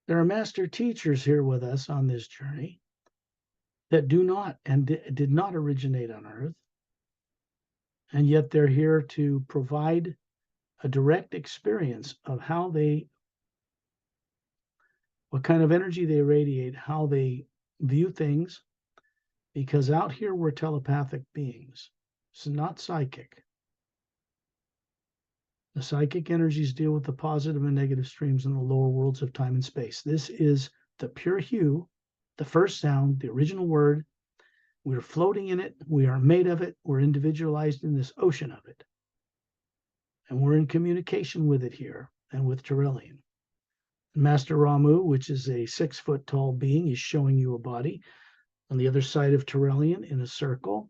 There are master teachers here with us on this journey that do not and did not originate on Earth, and yet they're here to provide a direct experience of how they, what kind of energy they radiate, how they view things, because out here we're telepathic beings. It's not psychic. The psychic energies deal with the positive and negative streams in the lower worlds of time and space. This is the pure hue, the first sound, the original word. We're floating in it. We are made of it. We're individualized in this ocean of it. And we're in communication with it here and with Turellian. Master Ramu, which is a 6-foot tall being, is showing you a body on the other side of Turellian in a circle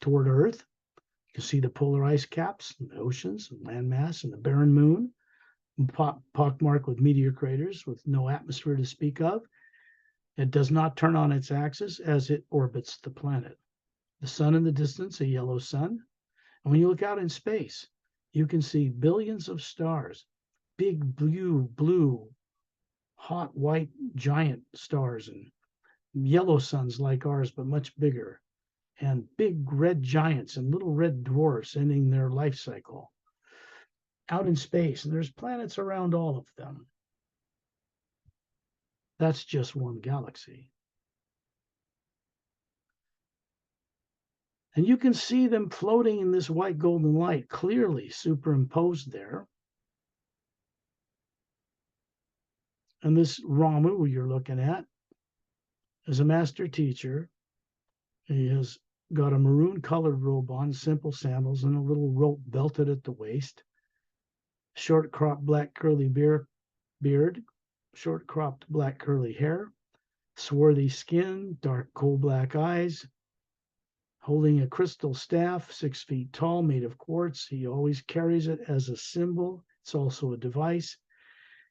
toward Earth. You can see the polar ice caps, and the oceans, and landmass, and the barren moon, pockmarked with meteor craters with no atmosphere to speak of. It does not turn on its axis as it orbits the planet. The sun in the distance, a yellow sun. And when you look out in space, you can see billions of stars, big blue, hot white giant stars, and yellow suns like ours, but much bigger, and big red giants and little red dwarfs ending their life cycle out in space. And there's planets around all of them. That's just one galaxy. And you can see them floating in this white golden light, clearly superimposed there. And this Ramu you're looking at is a master teacher. He has got a maroon colored robe on, simple sandals, and a little rope belted at the waist. Short cropped black curly beard, short cropped black curly hair, swarthy skin, dark coal black eyes, holding a crystal staff 6 feet tall made of quartz. He always carries it as a symbol. It's also a device.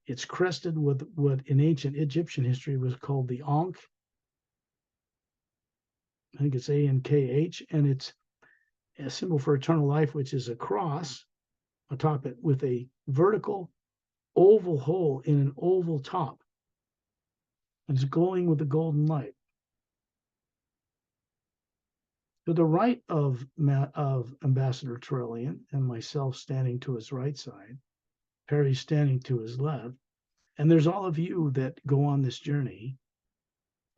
It's crested with what in ancient Egyptian history was called the Ankh. I think it's ANKH, and it's a symbol for eternal life, which is a cross atop it with a vertical oval hole in an oval top. It's glowing with the golden light. To the right of Ambassador Trillian and myself standing to his right side, Perry standing to his left, and there's all of you that go on this journey,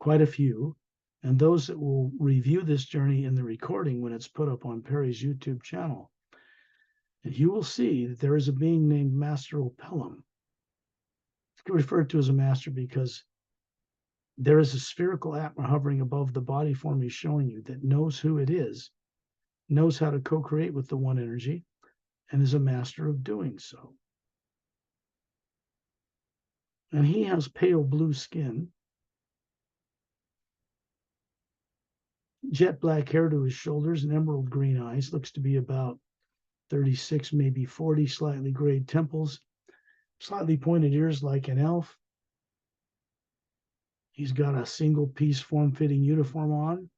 quite a few, and those that will review this journey in the recording when it's put up on Perry's YouTube channel. And you will see that there is a being named Master Opellum. It's referred to as a master because there is a spherical atma hovering above the body form he's showing you that knows who it is, knows how to co-create with the one energy, and is a master of doing so. And he has pale blue skin, jet black hair to his shoulders, and emerald green eyes, looks to be about 36, maybe 40, slightly grayed temples, slightly pointed ears like an elf. He's got a single piece form-fitting uniform on.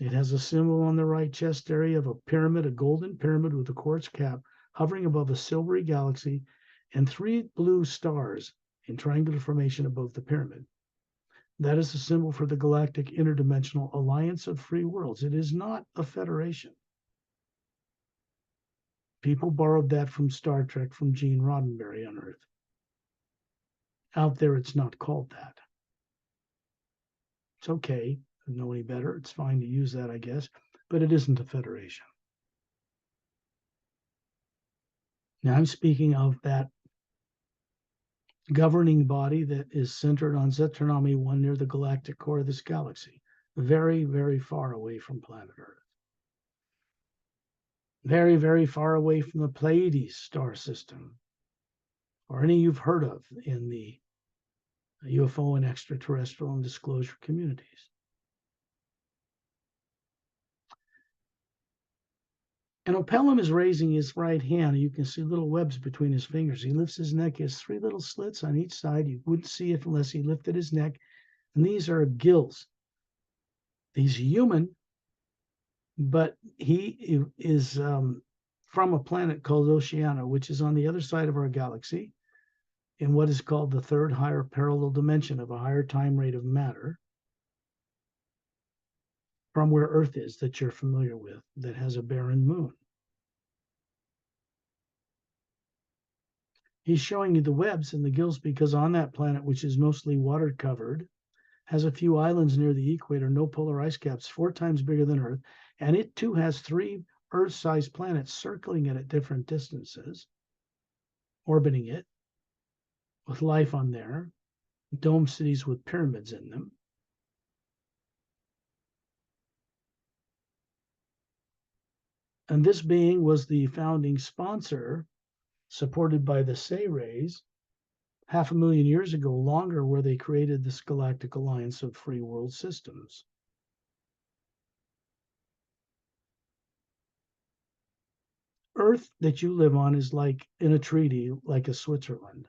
It has a symbol on the right chest area of a pyramid, a golden pyramid with a quartz cap hovering above a silvery galaxy and 3 blue stars in triangular formation above the pyramid. That is a symbol for the Galactic Interdimensional Alliance of Free Worlds. It is not a federation. People borrowed that from Star Trek from Gene Roddenberry on Earth. Out there, it's not called that. It's okay. I don't know any better. It's fine to use that, I guess, but it isn't a federation. Now, I'm speaking of that governing body that is centered on Zetanami 1 near the galactic core of this galaxy, very, very far away from planet Earth. Very, very far away from the Pleiades star system, or any you've heard of in the UFO and extraterrestrial and disclosure communities. And Opellum is raising his right hand. You can see little webs between his fingers. He lifts his neck. He has 3 little slits on each side. You wouldn't see it unless he lifted his neck. And these are gills. He's human, but he is from a planet called Oceania, which is on the other side of our galaxy in what is called the 3rd higher parallel dimension of a higher time rate of matter from where Earth is that you're familiar with, that has a barren moon. He's showing you the webs and the gills because on that planet, which is mostly water covered, has a few islands near the equator, no polar ice caps, 4 times bigger than Earth, and it too has 3 Earth-sized planets circling it at different distances, orbiting it, with life on there, dome cities with pyramids in them. And this being was the founding sponsor, supported by the Say rays, 500,000 years ago, longer, where they created this Galactic Alliance of Free World Systems. Earth that you live on is like in a treaty, like a Switzerland.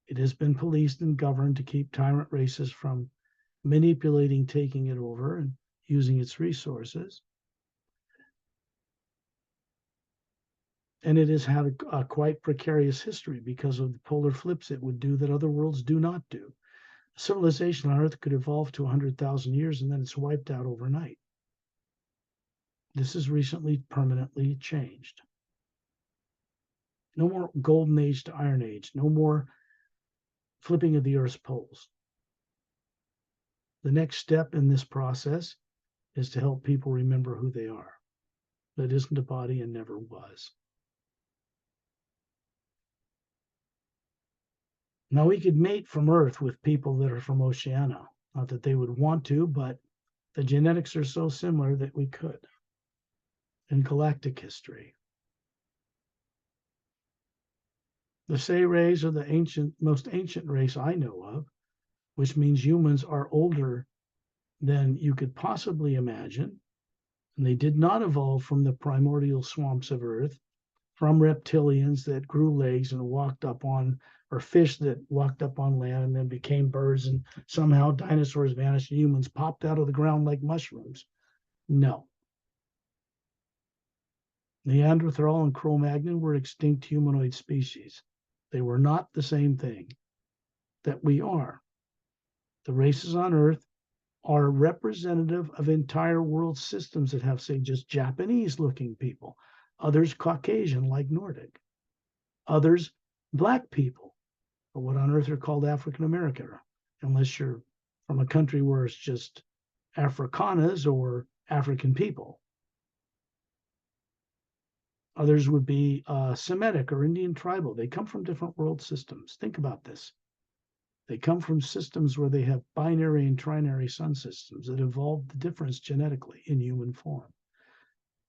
It has been policed and governed to keep tyrant races from manipulating, taking it over, and using its resources. And it has had a quite precarious history because of the polar flips it would do that other worlds do not do. Civilization on Earth could evolve to 100,000 years and then it's wiped out overnight. This has recently permanently changed. No more golden age to iron age, no more flipping of the Earth's poles. The next step in this process is to help people remember who they are. That isn't a body and never was. Now, we could mate from Earth with people that are from Oceania. Not that they would want to, but the genetics are so similar that we could in galactic history. The Say-Rays are the most ancient race I know of, which means humans are older than you could possibly imagine. And they did not evolve from the primordial swamps of Earth, from reptilians that grew legs and walked up on, or fish that walked up on land and then became birds, and somehow dinosaurs vanished and humans popped out of the ground like mushrooms. No. Neanderthal and Cro-Magnon were extinct humanoid species. They were not the same thing that we are. The races on Earth are representative of entire world systems that have, say, just Japanese looking people, others Caucasian, like Nordic, others Black people, or what on Earth are called African American, unless you're from a country where it's just Afrikanas or African people. Others would be Semitic or Indian tribal. They come from different world systems. Think about this. They come from systems where they have binary and trinary sun systems that evolved the difference genetically in human form.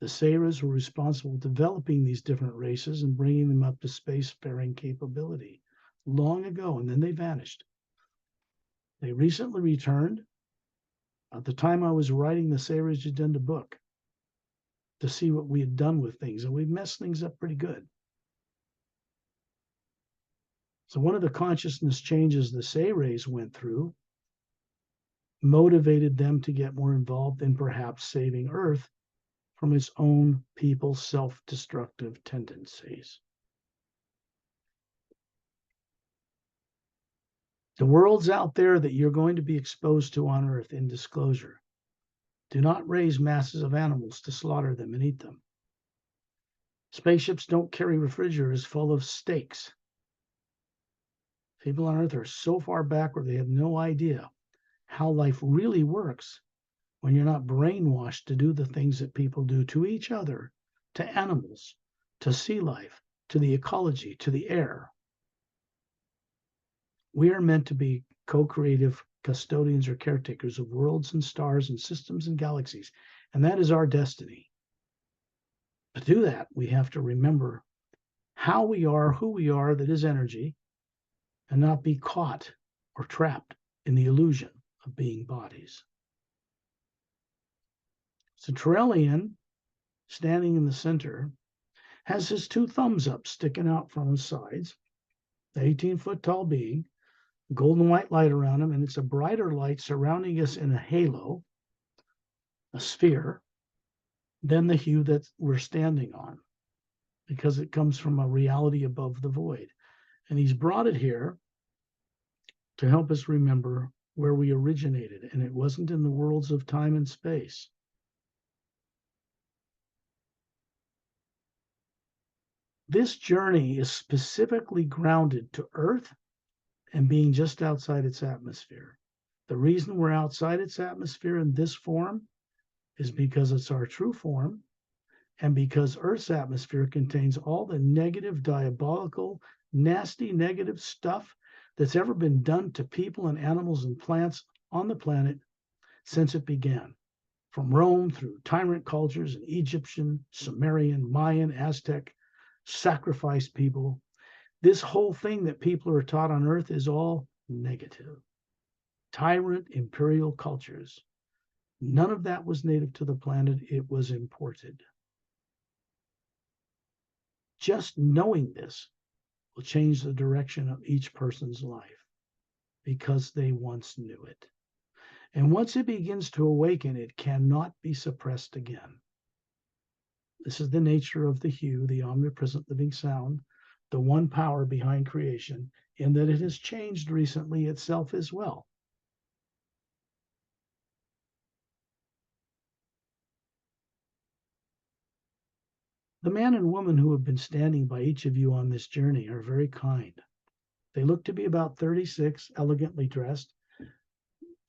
The Saras were responsible for developing these different races and bringing them up to spacefaring capability long ago, and then they vanished. They recently returned at the time I was writing the Saras Agenda book to see what we had done with things, and we messed things up pretty good. So one of the consciousness changes the Say-Rays went through motivated them to get more involved in perhaps saving Earth from its own people's self-destructive tendencies. The worlds out there that you're going to be exposed to on Earth in disclosure do not raise masses of animals to slaughter them and eat them. Spaceships don't carry refrigerators full of steaks. People on Earth are so far backward, they have no idea how life really works when you're not brainwashed to do the things that people do to each other, to animals, to sea life, to the ecology, to the air. We are meant to be co-creative custodians or caretakers of worlds and stars and systems and galaxies, and that is our destiny. To do that, we have to remember how we are, who we are, that is energy, and not be caught or trapped in the illusion of being bodies. So Trellian, standing in the center, has his two thumbs up sticking out from his sides, the 18-foot tall being, golden white light around him, and it's a brighter light surrounding us in a halo, a sphere, than the hue that we're standing on, because it comes from a reality above the void. And he's brought it here to help us remember where we originated, and it wasn't in the worlds of time and space. This journey is specifically grounded to Earth and being just outside its atmosphere. The reason we're outside its atmosphere in this form is because it's our true form, and because Earth's atmosphere contains all the negative, diabolical, nasty, negative stuff that's ever been done to people and animals and plants on the planet since it began. From Rome through tyrant cultures and Egyptian, Sumerian, Mayan, Aztec, sacrifice people. This whole thing that people are taught on Earth is all negative. Tyrant imperial cultures. None of that was native to the planet. It was imported. Just knowing this will change the direction of each person's life because they once knew it. And once it begins to awaken, it cannot be suppressed again. This is the nature of the hue, the omnipresent living sound, the one power behind creation, in that it has changed recently itself as well. The man and woman who have been standing by each of you on this journey are very kind. They look to be about 36, elegantly dressed,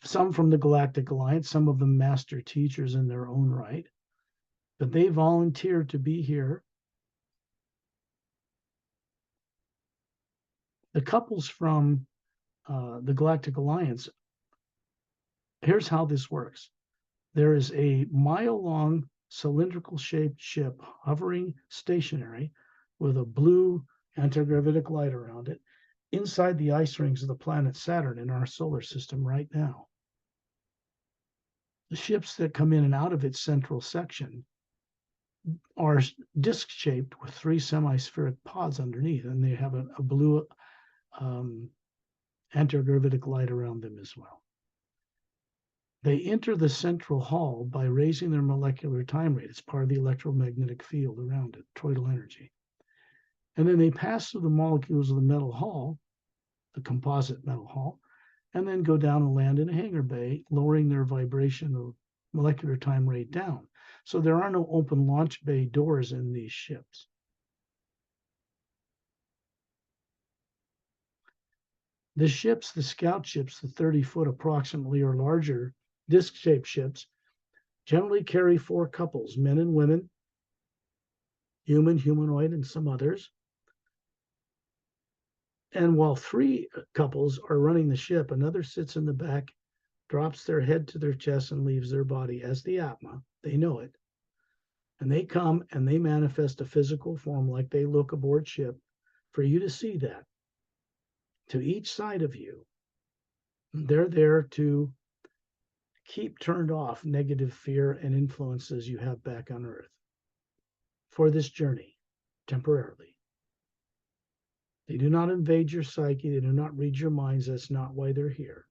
some from the Galactic Alliance, some of them master teachers in their own right, but they volunteered to be here The couples from the Galactic Alliance, here's how this works. There is a mile-long cylindrical shaped ship hovering stationary with a blue antigravitic light around it inside the ice rings of the planet Saturn in our solar system right now. The ships that come in and out of its central section are disc-shaped with 3 semi-spheric pods underneath, and they have a blue antigravitic light around them as well. They enter the central hall by raising their molecular time rate. It's part of the electromagnetic field around it, toroidal energy. And then they pass through the molecules of the metal hull, the composite metal hull, and then go down and land in a hangar bay, lowering their vibration of molecular time rate down. So there are no open launch bay doors in these ships. The ships, the scout ships, the 30-foot approximately or larger disc-shaped ships, generally carry 4 couples, men and women, human, humanoid, and some others. And while 3 couples are running the ship, another sits in the back, drops their head to their chest, and leaves their body as the Atma. They know it. And they come and they manifest a physical form like they look aboard ship for you to see that. To each side of you, they're there to keep turned off negative fear and influences you have back on Earth for this journey, temporarily. They do not invade your psyche. They do not read your minds. That's not why they're here.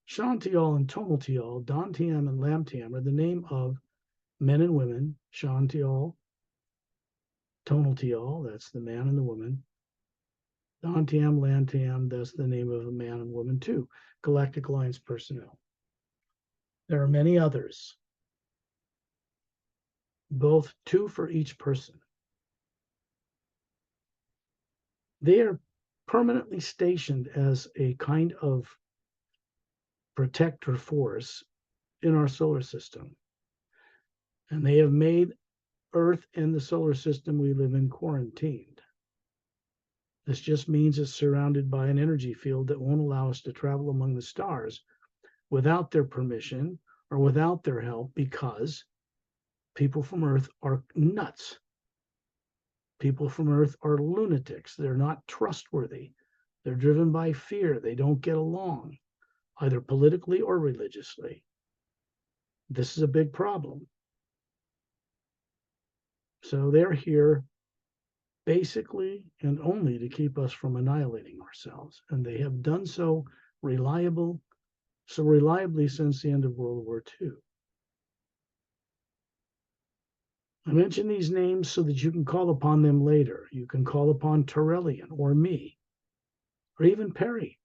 Shantial and Tomaltial, Dantiam and Lamtiam are the name of men and women. Shantial, Tonaltial, that's the man and the woman. Dantiam, Lantiam, that's the name of a man and woman too. Galactic Alliance personnel. There are many others, both 2 for each person. They are permanently stationed as a kind of protector force in our solar system. And they have made Earth and the solar system we live in quarantined. This just means it's surrounded by an energy field that won't allow us to travel among the stars without their permission or without their help, because people from Earth are nuts. People from Earth are lunatics. They're not trustworthy. They're driven by fear. They don't get along, either politically or religiously. This is a big problem. So they're here basically and only to keep us from annihilating ourselves. And they have done so reliably since the end of World War II. I mention these names so that you can call upon them later. You can call upon Torellian or me, or even Perry.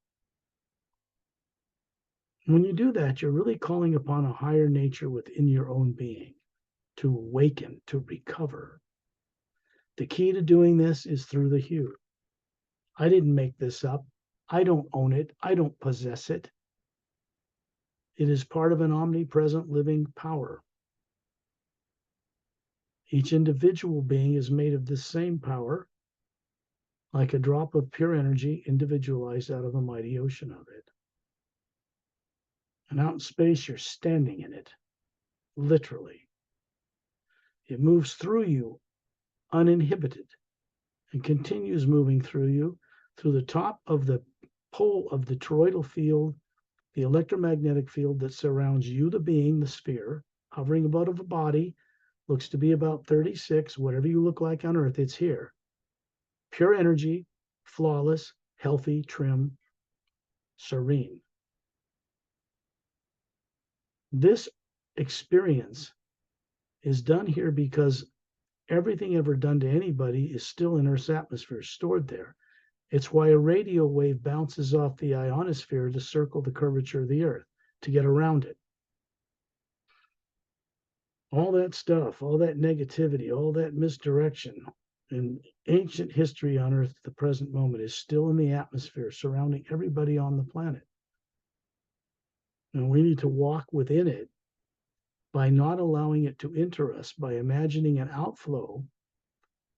When you do that, you're really calling upon a higher nature within your own being to awaken, to recover. The key to doing this is through the hue. I didn't make this up. I don't own it. I don't possess it. It is part of an omnipresent living power. Each individual being is made of this same power, like a drop of pure energy individualized out of a mighty ocean of it. And out in space, you're standing in it, literally. It moves through you uninhibited and continues moving through you through the top of the pole of the toroidal field, the electromagnetic field that surrounds you, the being, the sphere, hovering above a body. Looks to be about 36, whatever you look like on Earth, it's here. Pure energy, flawless, healthy, trim, serene. This experience is done here because everything ever done to anybody is still in Earth's atmosphere, stored there. It's why a radio wave bounces off the ionosphere to circle the curvature of the Earth, to get around it. All that stuff, all that negativity, all that misdirection in ancient history on Earth at the present moment is still in the atmosphere surrounding everybody on the planet. And we need to walk within it by not allowing it to enter us, by imagining an outflow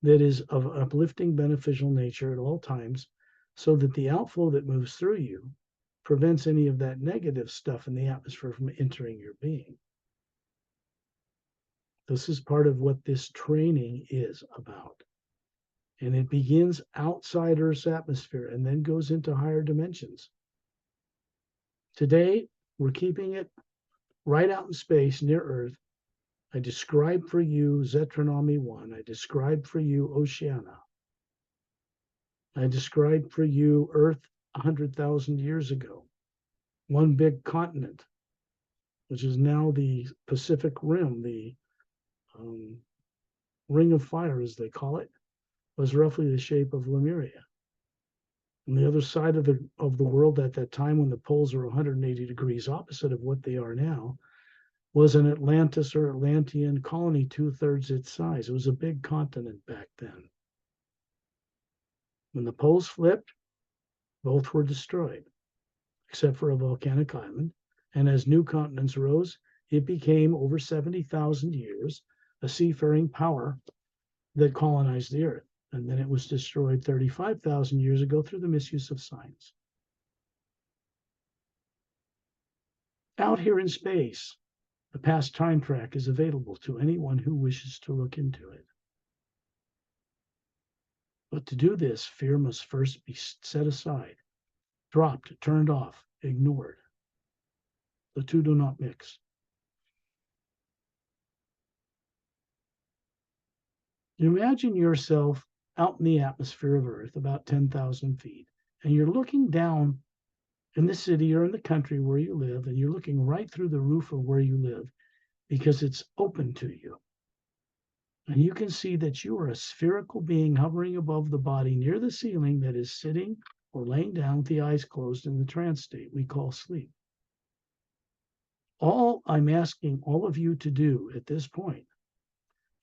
that is of uplifting, beneficial nature at all times, so that the outflow that moves through you prevents any of that negative stuff in the atmosphere from entering your being. This is part of what this training is about. And it begins outside Earth's atmosphere and then goes into higher dimensions. Today, we're keeping it right out in space near Earth. I described for you Zetronomy 1. I described for you Oceania. I described for you Earth 100,000 years ago. One big continent, which is now the Pacific Rim, the Ring of Fire, as they call it, was roughly the shape of Lemuria. On the other side of the world at that time, when the poles were 180 degrees opposite of what they are now, was an Atlantis or Atlantean colony, 2/3 its size. It was a big continent back then. When the poles flipped, both were destroyed, except for a volcanic island. And as new continents rose, it became, over 70,000 years, a seafaring power that colonized the Earth. And then it was destroyed 35,000 years ago through the misuse of science. Out here in space, the past time track is available to anyone who wishes to look into it. But to do this, fear must first be set aside, dropped, turned off, ignored. The two do not mix. Imagine yourself out in the atmosphere of Earth, about 10,000 feet, and you're looking down in the city or in the country where you live, and you're looking right through the roof of where you live because it's open to you. And you can see that you are a spherical being hovering above the body near the ceiling that is sitting or laying down with the eyes closed in the trance state we call sleep. All I'm asking all of you to do at this point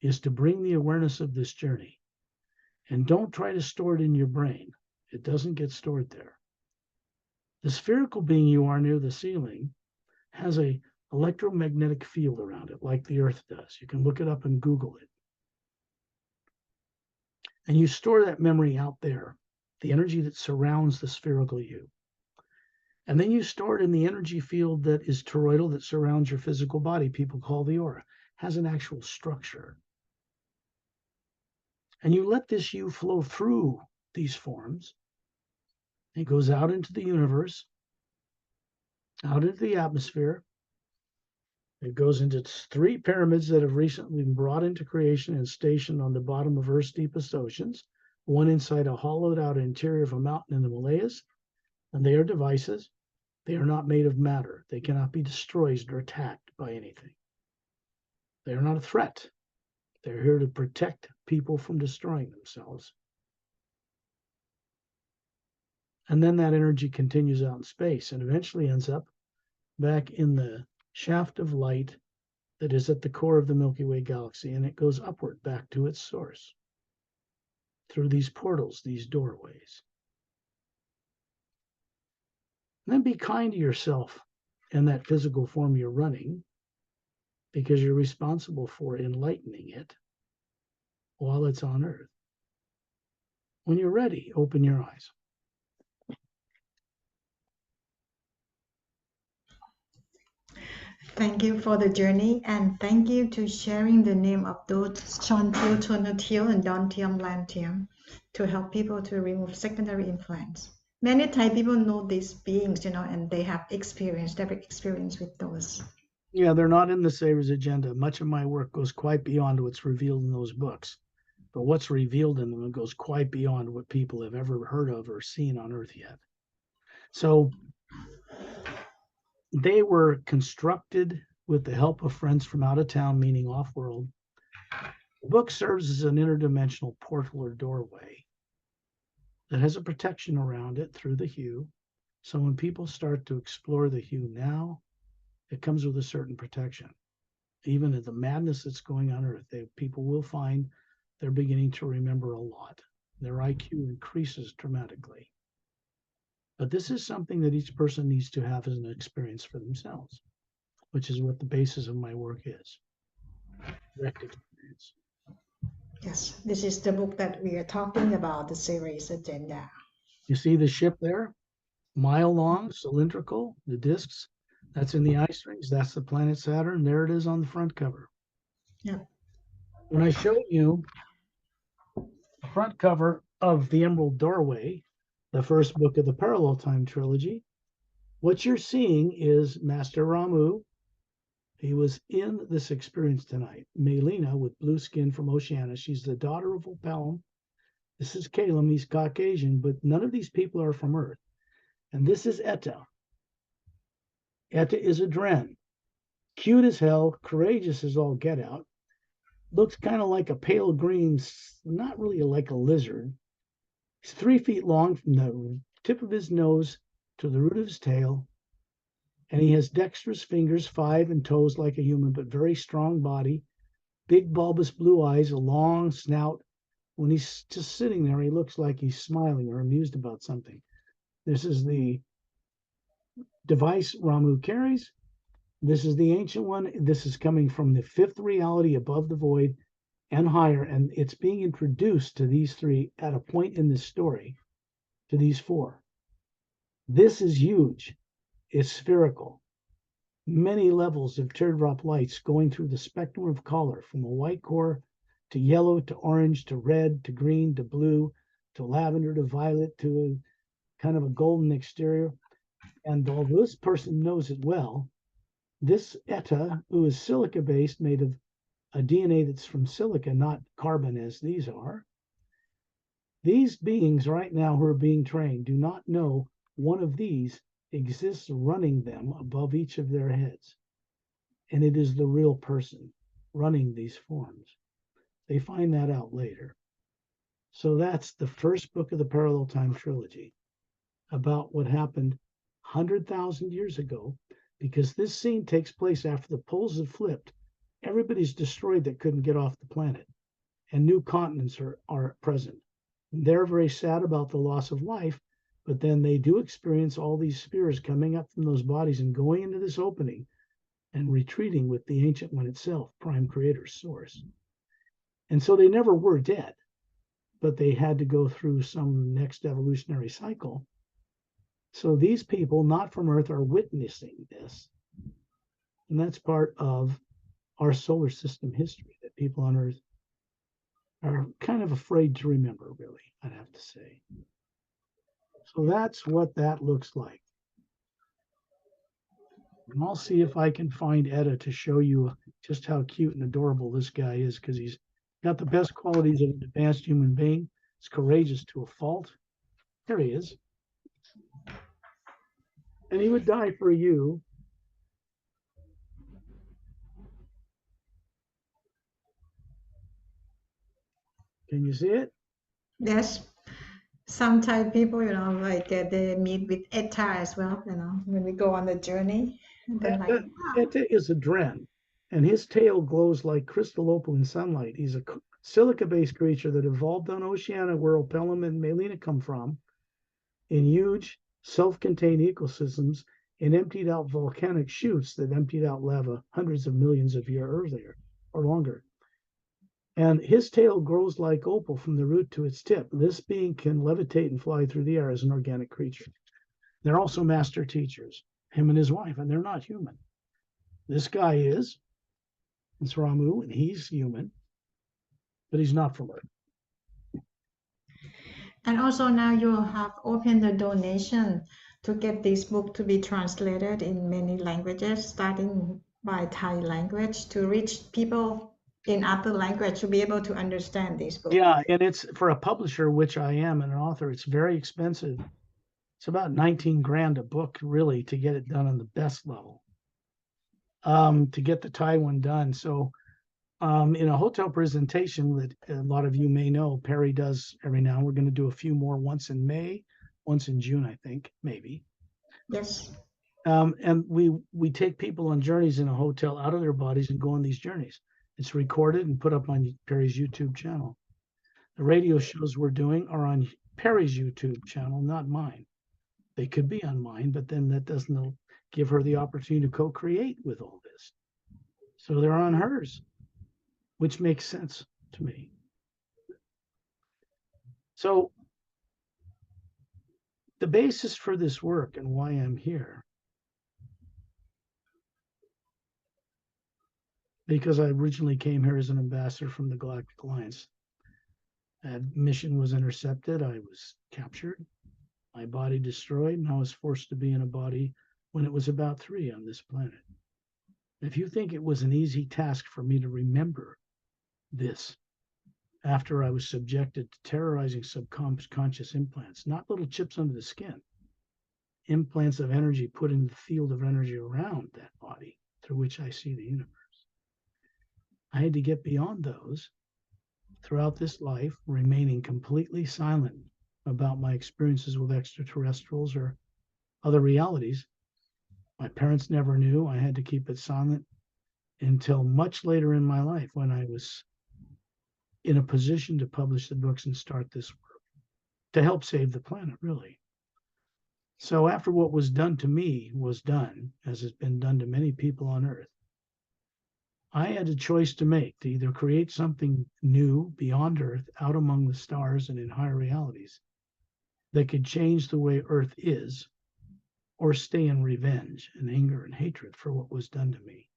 is to bring the awareness of this journey. And don't try to store it in your brain. It doesn't get stored there. The spherical being you are near the ceiling has an electromagnetic field around it, like the Earth does. You can look it up and Google it. And you store that memory out there, the energy that surrounds the spherical you. And then you store it in the energy field that is toroidal, that surrounds your physical body, people call the aura, has an actual structure. And you let this you flow through these forms. It goes out into the universe, out into the atmosphere. It goes into 3 pyramids that have recently been brought into creation and stationed on the bottom of Earth's deepest oceans, one inside a hollowed out interior of a mountain in the Himalayas. And they are devices. They are not made of matter. They cannot be destroyed or attacked by anything. They are not a threat. They're here to protect people from destroying themselves. And then that energy continues out in space and eventually ends up back in the shaft of light that is at the core of the Milky Way galaxy, and it goes upward back to its source through these portals, these doorways. And then be kind to yourself in that physical form you're running, because you're responsible for enlightening it while it's on Earth. When you're ready, open your eyes. Thank you for the journey, and thank you to sharing the name of those Chantil, Tonotil, and Dontium Lantium to help people to remove secondary influence. Many Thai people know these beings, and they have direct experience with those. Yeah, they're not in the Savior's agenda. Much of my work goes quite beyond what's revealed in those books. But what's revealed in them goes quite beyond what people have ever heard of or seen on Earth yet. So they were constructed with the help of friends from out of town, meaning off-world. The book serves as an interdimensional portal or doorway that has a protection around it through the hue. So when people start to explore the hue now, it comes with a certain protection. Even in the madness that's going on Earth, people will find they're beginning to remember a lot. Their IQ increases dramatically. But this is something that each person needs to have as an experience for themselves, which is what the basis of my work is. Direct experience. Yes, this is the book that we are talking about, the series agenda. You see the ship there? Mile long, cylindrical, the discs. That's in the ice rings. That's the planet Saturn. There it is on the front cover. Yeah. When I showed you the front cover of The Emerald Doorway, the first book of the Parallel Time trilogy, what you're seeing is Master Ramu. He was in this experience tonight. Melina with blue skin from Oceania. She's the daughter of Opelum. This is Calum. He's Caucasian, but none of these people are from Earth. And this is Etta. Etta is a Dren. Cute as hell, courageous as all get out. Looks kind of like a pale green, not really like a lizard. He's 3 feet long from the tip of his nose to the root of his tail. And he has dexterous fingers, 5, and toes like a human, but very strong body, big bulbous blue eyes, a long snout. When he's just sitting there, he looks like he's smiling or amused about something. This is the device Ramu carries. This is the ancient one. This is coming from the fifth reality above the void and higher, and it's being introduced to these three at a point in this story, to these four. This is huge. It's spherical. Many levels of teardrop lights going through the spectrum of color, from a white core to yellow to orange to red to green to blue to lavender to violet to a kind of a golden exterior. And although this person knows it well, this Etta, who is silica based, made of a DNA that's from silica, not carbon as these are, these beings right now who are being trained do not know one of these exists running them above each of their heads. And it is the real person running these forms. They find that out later. So that's the first book of the Parallel Time trilogy, about what happened 100,000 years ago, because this scene takes place after the poles have flipped. Everybody's destroyed that couldn't get off the planet, and new continents are present. They're very sad about the loss of life, but then they do experience all these spheres coming up from those bodies and going into this opening and retreating with the Ancient One itself, Prime Creator Source. And so they never were dead, but they had to go through some next evolutionary cycle. So these people, not from Earth, are witnessing this. And that's part of our solar system history that people on Earth are kind of afraid to remember, really, I'd have to say. So that's what that looks like. And I'll see if I can find Etta to show you just how cute and adorable this guy is, because he's got the best qualities of an advanced human being. He's courageous to a fault. There he is. And he would die for you. Can you see it? Yes. Some Thai people, like they meet with Etta as well, when we go on the journey. And then like, Etta is a Dren, and his tail glows like crystal opal in sunlight. He's a silica-based creature that evolved on Oceania, where Opelum and Melina come from, in huge, self-contained ecosystems and emptied out volcanic chutes that emptied out lava hundreds of millions of years earlier or longer. And his tail grows like opal from the root to its tip. This being can levitate and fly through the air as an organic creature. They're also master teachers, him and his wife, and they're not human. This guy is, it's Ramu, and he's human, but he's not from Earth. and also now you have opened the donation to get this book to be translated in many languages, starting by Thai language, to reach people in other language to be able to understand this book. Yeah, and it's for a publisher, which I am, and an author, it's very expensive. It's about 19 grand a book, really, to get it done on the best level, to get the Thai one done. So in a hotel presentation that a lot of you may know, Perry does every now. We're going to do a few more, once in May, once in June, I think, maybe. Yes. And we take people on journeys in a hotel out of their bodies and go on these journeys. It's recorded and put up on Perry's YouTube channel. The radio shows we're doing are on Perry's YouTube channel, not mine. They could be on mine, but then that doesn't give her the opportunity to co-create with all this. So they're on hers, which makes sense to me. So the basis for this work and why I'm here, because I originally came here as an ambassador from the Galactic Alliance. That mission was intercepted. I was captured, my body destroyed, and I was forced to be in a body when it was about 3 on this planet. If you think it was an easy task for me to remember this after I was subjected to terrorizing subconscious implants, not little chips under the skin, implants of energy put in the field of energy around that body through which I see the universe. I had to get beyond those throughout this life, remaining completely silent about my experiences with extraterrestrials or other realities. My parents never knew. I had to keep it silent until much later in my life when I was in a position to publish the books and start this work to help save the planet, really. So after what was done to me was done, as has been done to many people on Earth, I had a choice to make to either create something new beyond Earth, out among the stars and in higher realities that could change the way Earth is, or stay in revenge and anger and hatred for what was done to me.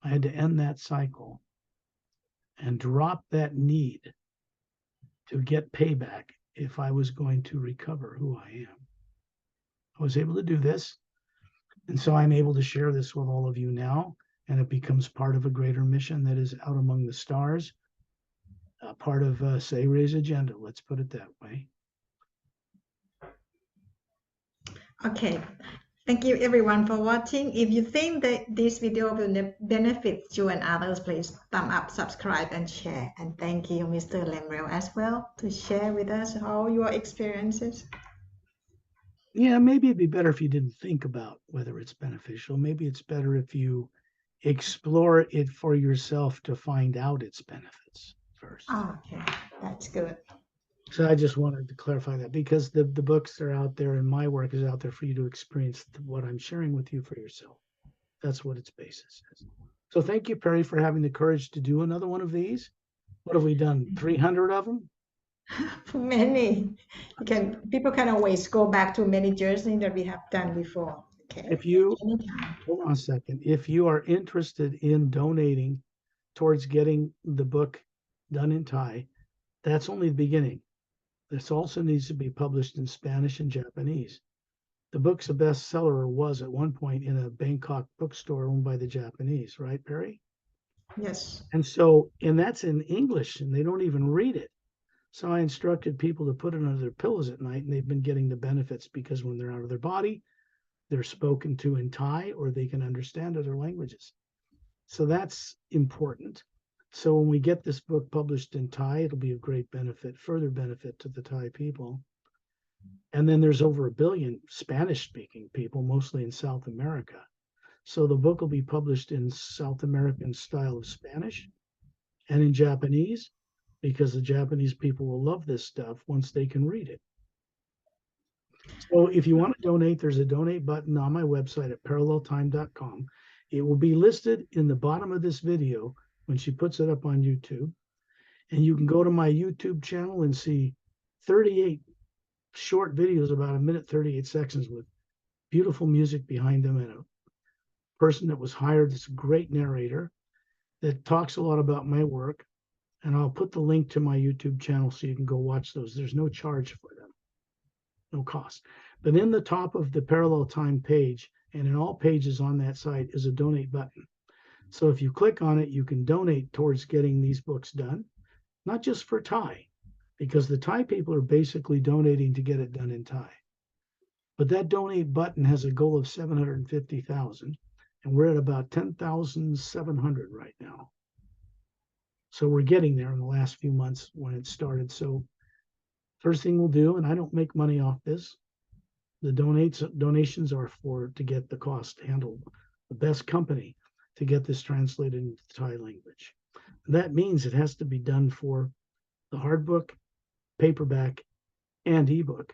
I had to end that cycle and drop that need to get payback if I was going to recover who I am. I was able to do this. And so I'm able to share this with all of you now. And it becomes part of a greater mission that is out among the stars, part of Sayre's agenda. Let's put it that way. Okay. Thank you everyone for watching. If you think that this video will benefit you and others, please thumb up, subscribe, and share. And thank you, Mr. Lemrel, as well, to share with us all your experiences. Yeah, maybe it'd be better if you didn't think about whether it's beneficial. Maybe it's better if you explore it for yourself to find out its benefits first. Okay, that's good. So I just wanted to clarify that because the books are out there and my work is out there for you to experience what I'm sharing with you for yourself. That's what its basis is. So thank you, Perry, for having the courage to do another one of these. What have we done? 300 of them? Many. People can always go back to many journeys that we have done before. Okay. If you, Anytime. hold on a second, if you are interested in donating towards getting the book done in Thai, that's only the beginning. This also needs to be published in Spanish and Japanese. The book's a bestseller, or was at one point, in a Bangkok bookstore owned by the Japanese, right, Perry? Yes. And that's in English, and they don't even read it. So I instructed people to put it under their pillows at night, and they've been getting the benefits because when they're out of their body, they're spoken to in Thai, or they can understand other languages. So that's important. So when we get this book published in Thai, it'll be of great benefit, further benefit to the Thai people. And then there's over 1 billion Spanish-speaking people, mostly in South America. So the book will be published in South American style of Spanish and in Japanese, because the Japanese people will love this stuff once they can read it. So if you want to donate, there's a donate button on my website at paralleltime.com. It will be listed in the bottom of this video when she puts it up on YouTube. And you can go to my YouTube channel and see 38 short videos, about 1 minute, 38 seconds, with beautiful music behind them, and a person that was hired that's a great narrator that talks a lot about my work. And I'll put the link to my YouTube channel so you can go watch those. There's no charge for them, no cost. But in the top of the Parallel Time page, and in all pages on that site, is a donate button. So if you click on it, you can donate towards getting these books done, not just for Thai, because the Thai people are basically donating to get it done in Thai. But that donate button has a goal of 750,000, and we're at about 10,700 right now. So we're getting there in the last few months when it started. So first thing we'll do, and I don't make money off this, the donations are to get the cost handled, the best company to get this translated into the Thai language. And that means it has to be done for the hard book, paperback, and ebook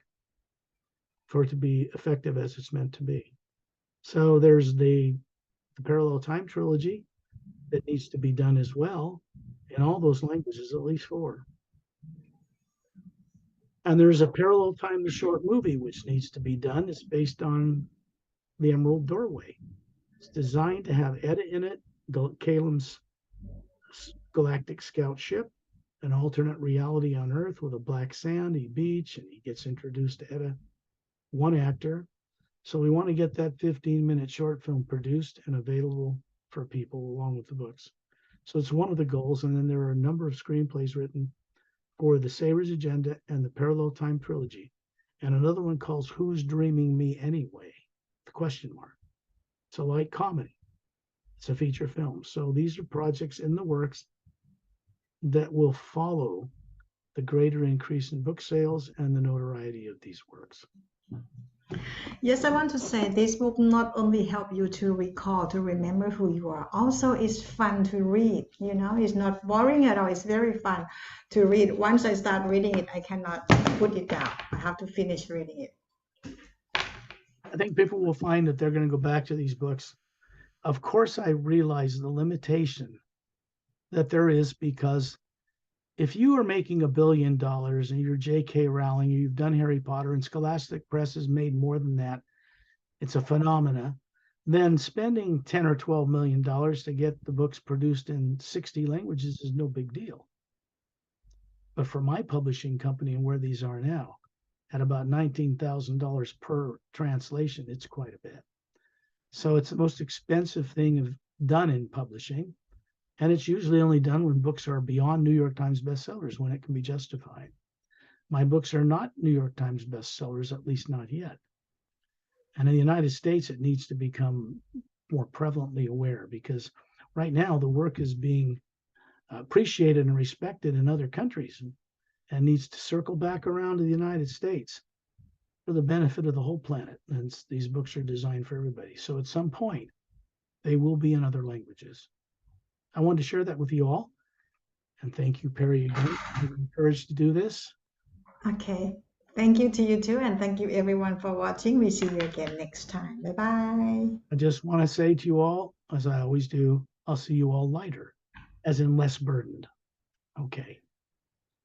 for it to be effective as it's meant to be. So there's the Parallel Time trilogy that needs to be done as well in all those languages, at least 4. And there's a parallel time the short movie which needs to be done. It's based on the Emerald Doorway. It's designed to have Etta in it, Calum's galactic scout ship, an alternate reality on Earth with a black sandy beach, and he gets introduced to Etta, one actor. So we want to get that 15-minute short film produced and available for people along with the books. So it's one of the goals. And then there are a number of screenplays written for the Saber's Agenda and the Parallel Time Trilogy. And another one calls Who's Dreaming Me Anyway? The question mark. It's a light comedy. It's a feature film. So these are projects in the works that will follow the greater increase in book sales and the notoriety of these works. Yes, I want to say this book not only help you to recall, to remember who you are, also it's fun to read, it's not boring at all. It's very fun to read. Once I start reading it, I cannot put it down. I have to finish reading it. I think people will find that they're going to go back to these books. Of course, I realize the limitation that there is, because if you are making $1 billion and you're J.K. Rowling, you've done Harry Potter, and Scholastic Press has made more than that, it's a phenomena, then spending $10 or $12 million to get the books produced in 60 languages is no big deal. But for my publishing company and where these are now, at about $19,000 per translation, it's quite a bit. So it's the most expensive thing done in publishing. And it's usually only done when books are beyond New York Times bestsellers, when it can be justified. My books are not New York Times bestsellers, at least not yet. And in the United States, it needs to become more prevalently aware, because right now the work is being appreciated and respected in other countries, and needs to circle back around to the United States for the benefit of the whole planet. And these books are designed for everybody. So at some point, they will be in other languages. I wanted to share that with you all. And thank you, Perry, again, for the courage to do this. Okay. Thank you to you too. And thank you everyone for watching. We see you again next time. Bye-bye. I just want to say to you all, as I always do, I'll see you all lighter, as in less burdened. Okay.